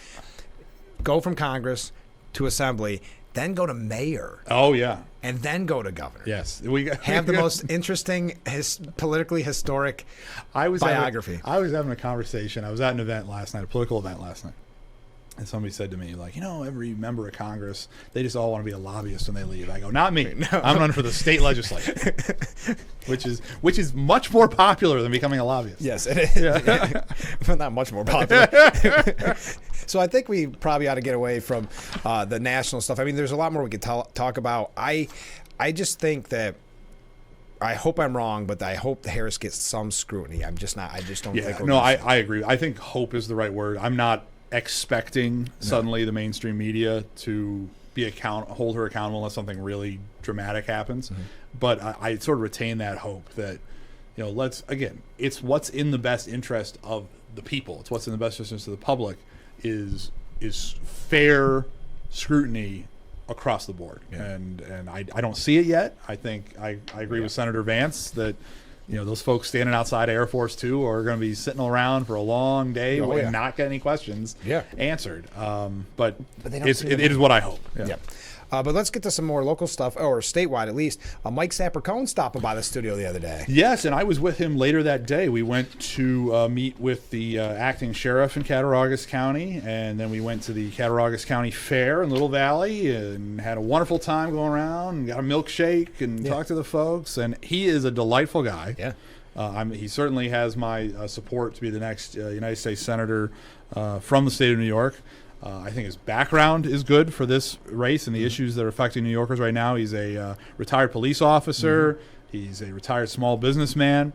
go from Congress to Assembly, then go to mayor. Oh, yeah. And then go to governor. Yes. Have the most interesting, politically historic biography. I was having a conversation. I was at an event last night, a political event last night. And somebody said to me, like, every member of Congress, they just all want to be a lobbyist when they leave. I go, not me. No. I'm running for the state legislature, which is much more popular than becoming a lobbyist. Yes, it is. Yeah. Not much more popular. So I think we probably ought to get away from the national stuff. I mean, there's a lot more we could talk about. I just think that, I hope I'm wrong, but I hope Harris gets some scrutiny. I'm just not. I just don't think. No, I agree. I think hope is the right word. I'm not expecting suddenly the mainstream media to hold her accountable unless something really dramatic happens. Mm-hmm. But I sort of retain that hope that, it's what's in the best interest of the people. It's what's in the best interest of the public is fair scrutiny across the board. Yeah. And I don't see it yet. I think I agree with Senator Vance that those folks standing outside Air Force 2 are going to be sitting around for a long day and not get any questions answered. But it is what I hope. Yeah. Yep. But let's get to some more local stuff, or statewide at least. Mike Sapercone stopping by the studio the other day. Yes, and I was with him later that day. We went to meet with the acting sheriff in Cattaraugus County, and then we went to the Cattaraugus County Fair in Little Valley and had a wonderful time going around and got a milkshake and talked to the folks. And he is a delightful guy. Yeah. He certainly has my support to be the next United States Senator from the state of New York. I think his background is good for this race and the issues that are affecting New Yorkers right now. He's a retired police officer. Mm-hmm. He's a retired small businessman.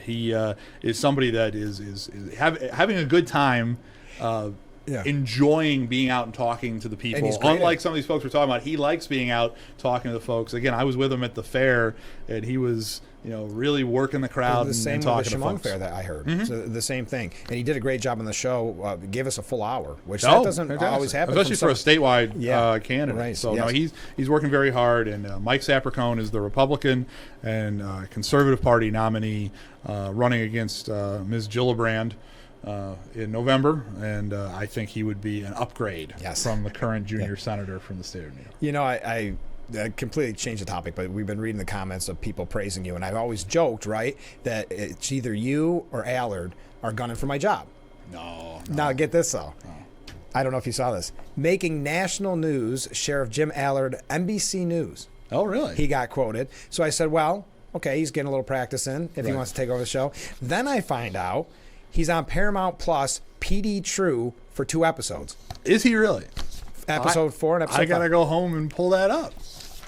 He is somebody that is having a good time enjoying being out and talking to the people. Unlike some of these folks we're talking about, he likes being out talking to the folks. Again, I was with him at the fair, and he was really working the crowd and talking to folks. Fair that I heard. Mm-hmm. So the same thing. And he did a great job on the show. Gave us a full hour, which that doesn't always happen. Especially for a statewide candidate. Right. So no, he's working very hard. And Mike Sapercone is the Republican and Conservative Party nominee running against Ms. Gillibrand in November, and I think he would be an upgrade from the current junior senator from the state of New York. I completely changed the topic, but we've been reading the comments of people praising you, and I've always joked, right, that it's either you or Allard are gunning for my job. No. Now get this though. No. I don't know if you saw this. Making national news, Sheriff Jim Allard, NBC News. Oh, really? He got quoted. So I said, well, okay, he's getting a little practice in if he wants to take over the show. Then I find out he's on Paramount Plus, PD True, for 2 episodes. Is he really? Episode 4 and episode 5. I got to go home and pull that up.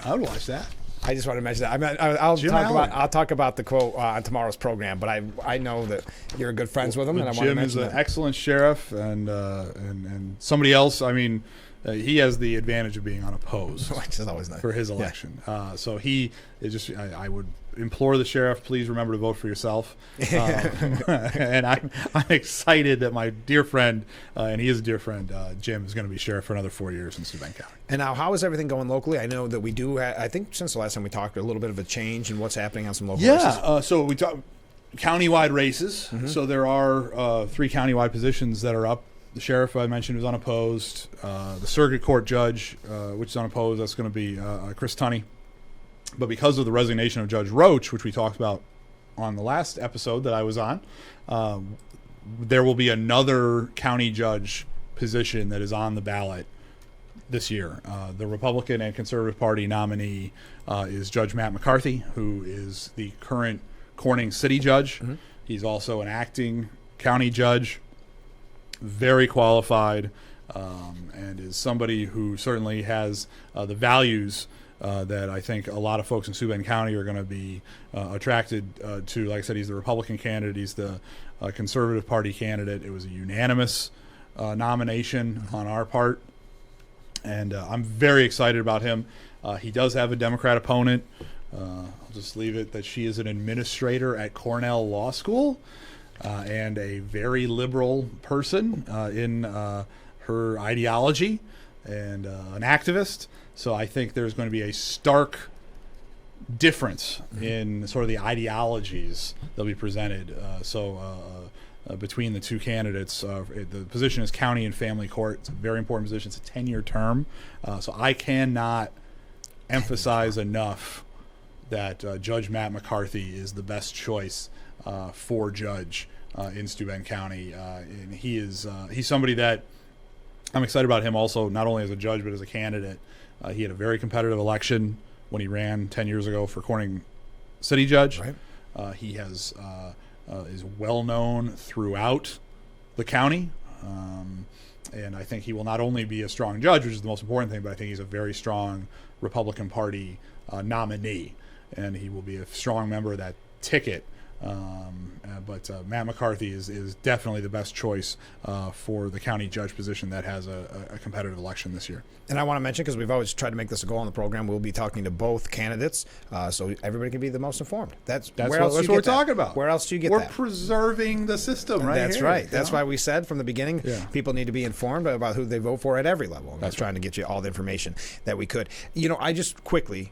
I would watch that. I just want to mention that. I'll talk about the quote on tomorrow's program, but I know that you're good friends with him, and I want to mention Jim is an excellent sheriff, and somebody else. I mean, he has the advantage of being unopposed, which is always nice for his election. Yeah. So he is just. I would implore the sheriff, please remember to vote for yourself. And I'm excited that my dear friend, and he is a dear friend, Jim, is going to be sheriff for another 4 years in Steuben County. And now, how is everything going locally? I know that we do. I think since the last time we talked, a little bit of a change in what's happening on some local races. So we talk countywide races. Mm-hmm. So there are 3 countywide positions that are up. The sheriff I mentioned is unopposed. The circuit court judge, which is unopposed, that's going to be Chris Tunney. But because of the resignation of Judge Roach, which we talked about on the last episode that I was on, there will be another county judge position that is on the ballot this year. The Republican and Conservative Party nominee is Judge Matt McCarthy, who is the current Corning City judge. Mm-hmm. He's also an acting county judge, very qualified, and is somebody who certainly has the values that I think a lot of folks in Steuben County are going to be attracted to. Like I said, he's the Republican candidate. He's the Conservative Party candidate. It was a unanimous nomination on our part, and I'm very excited about him. He does have a Democrat opponent. I'll just leave it that she is an administrator at Cornell Law School and a very liberal person in her ideology and an activist. So I think there's going to be a stark difference in sort of the ideologies that'll be presented. Between the two candidates, the position is county and family court. It's a very important position. It's a 10-year term. So I cannot emphasize enough that Judge Matt McCarthy is the best choice for judge in Steuben County. And he's somebody that I'm excited about him also, not only as a judge but as a candidate. He had a very competitive election when he ran 10 years ago for Corning City Judge. Right. He has is well known throughout the county. And I think he will not only be a strong judge, which is the most important thing, but I think he's a very strong Republican Party nominee. And he will be a strong member of that ticket. But Matt McCarthy is definitely the best choice for the county judge position that has a competitive election this year. And I want to mention, because we've always tried to make this a goal on the program, we'll be talking to both candidates so everybody can be the most informed. That's where else what we're talking about. Where else do you get we're that? We're preserving the system, right? That's here, right. That's why we said from the beginning, people need to be informed about who they vote for at every level. And that's trying to get you all the information that we could. You know, I just quickly,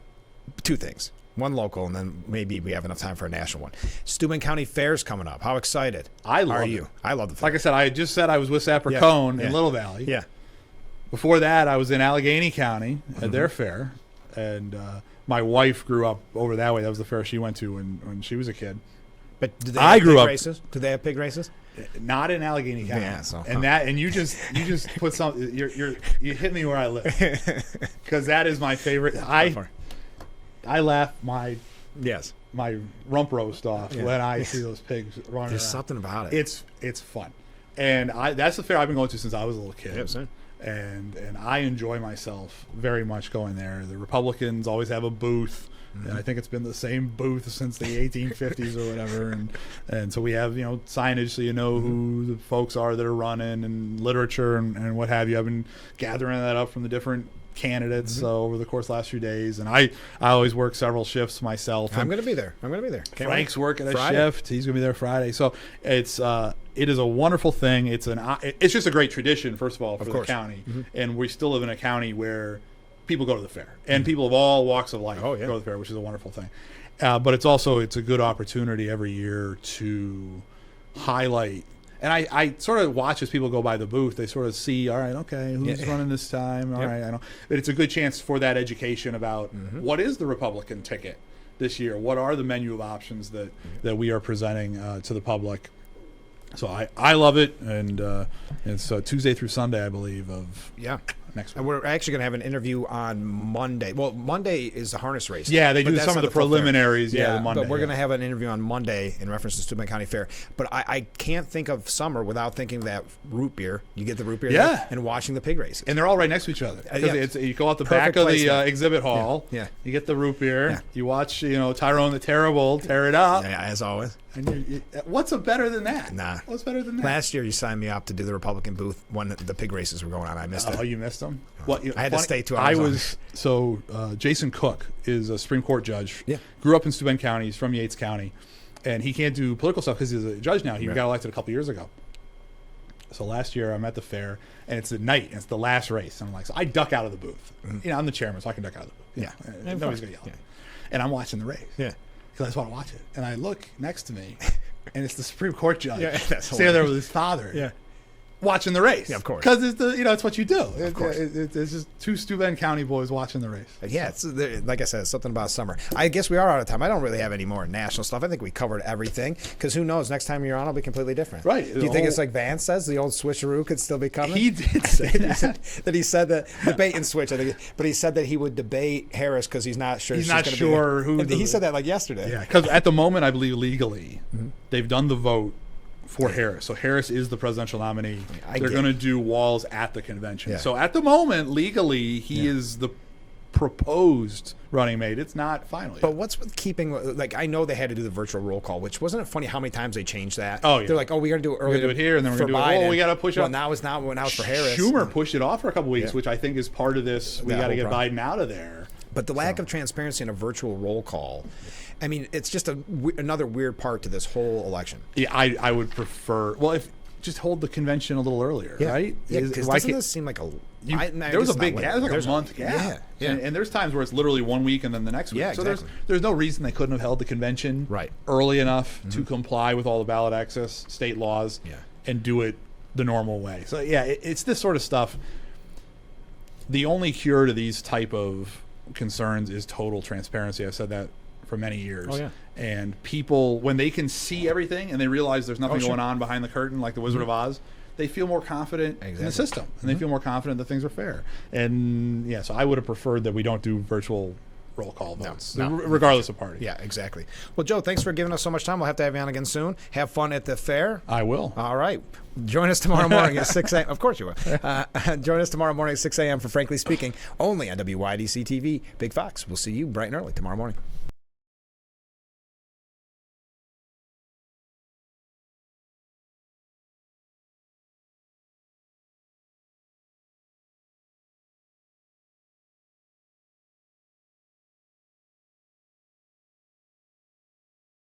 two things. One local, and then maybe we have enough time for a national one. Steuben County Fair's coming up. How excited are you? I love the fair. Like I said, I just said I was with Sapricone in Little Valley. Yeah. Before that, I was in Allegheny County at their fair, and my wife grew up over that way. That was the fair she went to when she was a kid. But do they have pig races? Do they have pig races? Not in Allegheny County. Yeah, so, and you just put some. You hit me where I live, because that is my favorite. I laugh my rump roast off when I see those pigs running. There's around. something about it. It's fun, and that's the fair I've been going to since I was a little kid. Yep, and I enjoy myself very much going there. The Republicans always have a booth. And I think it's been the same booth since the 1850s or whatever, and so we have signage so you know who the folks are that are running, and literature and what have you. I've been gathering that up from the different candidates over the course of the last few days, and I always work several shifts myself. I'm going to be there. Frank's working a shift. He's going to be there Friday. So it is a wonderful thing. It's just a great tradition, first of all, for the county, and we still live in a county where people go to the fair, and people of all walks of life go to the fair, which is a wonderful thing. But it's a good opportunity every year to highlight. And I sort of watch as people go by the booth. They sort of see, all right, okay, who's running this time? All right, I know. But it's a good chance for that education about what is the Republican ticket this year? What are the menu of options that we are presenting to the public? So I love it, and it's Tuesday through Sunday, I believe, of next week. And we're actually going to have an interview on Monday. Well, Monday is the harness race. Yeah, they do some of the preliminaries. The Monday. But we're going to have an interview on Monday in reference to Steuben County Fair. But I can't think of summer without thinking that root beer. You get the root beer there, and watching the pig races. And they're all right next to each other. You go out the back of the exhibit hall. Yeah. You get the root beer. Yeah. You watch Tyrone the Terrible tear it up. Yeah, as always. And what's better than that? Nah. What's better than that? Last year you signed me up to do the Republican booth when the pig races were going on. I missed it. Oh, you missed them? I had to stay 2 hours. Jason Cook is a Supreme Court judge. Yeah. Grew up in Steuben County. He's from Yates County. And he can't do political stuff because he's a judge now. He got elected a couple years ago. So last year I'm at the fair, and it's at night, and it's the last race. And I'm like, so I duck out of the booth. I'm the chairman, so I can duck out of the booth. Nobody's going to yell at me. And I'm watching the race. Yeah. Because I just want to watch it. And I look next to me, and it's the Supreme Court judge standing there with his father. Yeah. Watching the race. Yeah, of course. Because it's what you do. Of course. It's just two Steuben County boys watching the race. Yeah, it's like I said, it's something about summer. I guess we are out of time. I don't really have any more national stuff. I think we covered everything. Because who knows, next time you're on, it'll be completely different. Right. Do you think it's like Vance says, the old switcheroo could still be coming? He did say that. That he said that, debate and switch, I think, but he said that he would debate Harris because he's not sure. He's not sure who. He said that like yesterday. Yeah, because at the moment, I believe legally, they've done the vote for Harris. So Harris is the presidential nominee. They're get going to do Walz at the convention. Yeah. So at the moment, legally, he is the proposed running mate. It's not final yet. But what's with keeping, like, I know they had to do the virtual roll call, which wasn't it funny how many times they changed that? Oh, yeah. They're like, oh, we got to do it early. We're going to do it here, and then we're going to do it. Oh, we got to push it well, up. now it's not. Now it's for Harris. Schumer pushed it off for a couple weeks, Yeah. which I think is part of this. We That got to whole get problem. Biden out of there. But the lack of transparency in a virtual roll call, I mean, it's just another weird part to this whole election. Yeah, I would prefer. Well, if just hold the convention a little earlier, right? Yeah, because doesn't this seem like a... there was a big gap. There's like a month gap. Yeah, yeah. And there's times where it's literally 1 week and then the next week. Yeah, so exactly. there's no reason they couldn't have held the convention early enough to comply with all the ballot access state laws and do it the normal way. So, yeah, it's this sort of stuff. The only cure to these type of concerns is total transparency. I've said that for many years. Oh, yeah. And people, when they can see everything and they realize there's nothing going on behind the curtain like the Wizard of Oz, they feel more confident in the system, and they feel more confident that things are fair. And yeah, so I would have preferred that we don't do virtual roll call votes, regardless of party. Yeah, exactly. Well, Joe, thanks for giving us so much time. We'll have to have you on again soon. Have fun at the fair. I will. All right. Join us tomorrow morning at 6 a.m. Of course you will. Join us tomorrow morning at 6 a.m. for Frankly Speaking, only on WYDC TV. Big Fox. We'll see you bright and early tomorrow morning.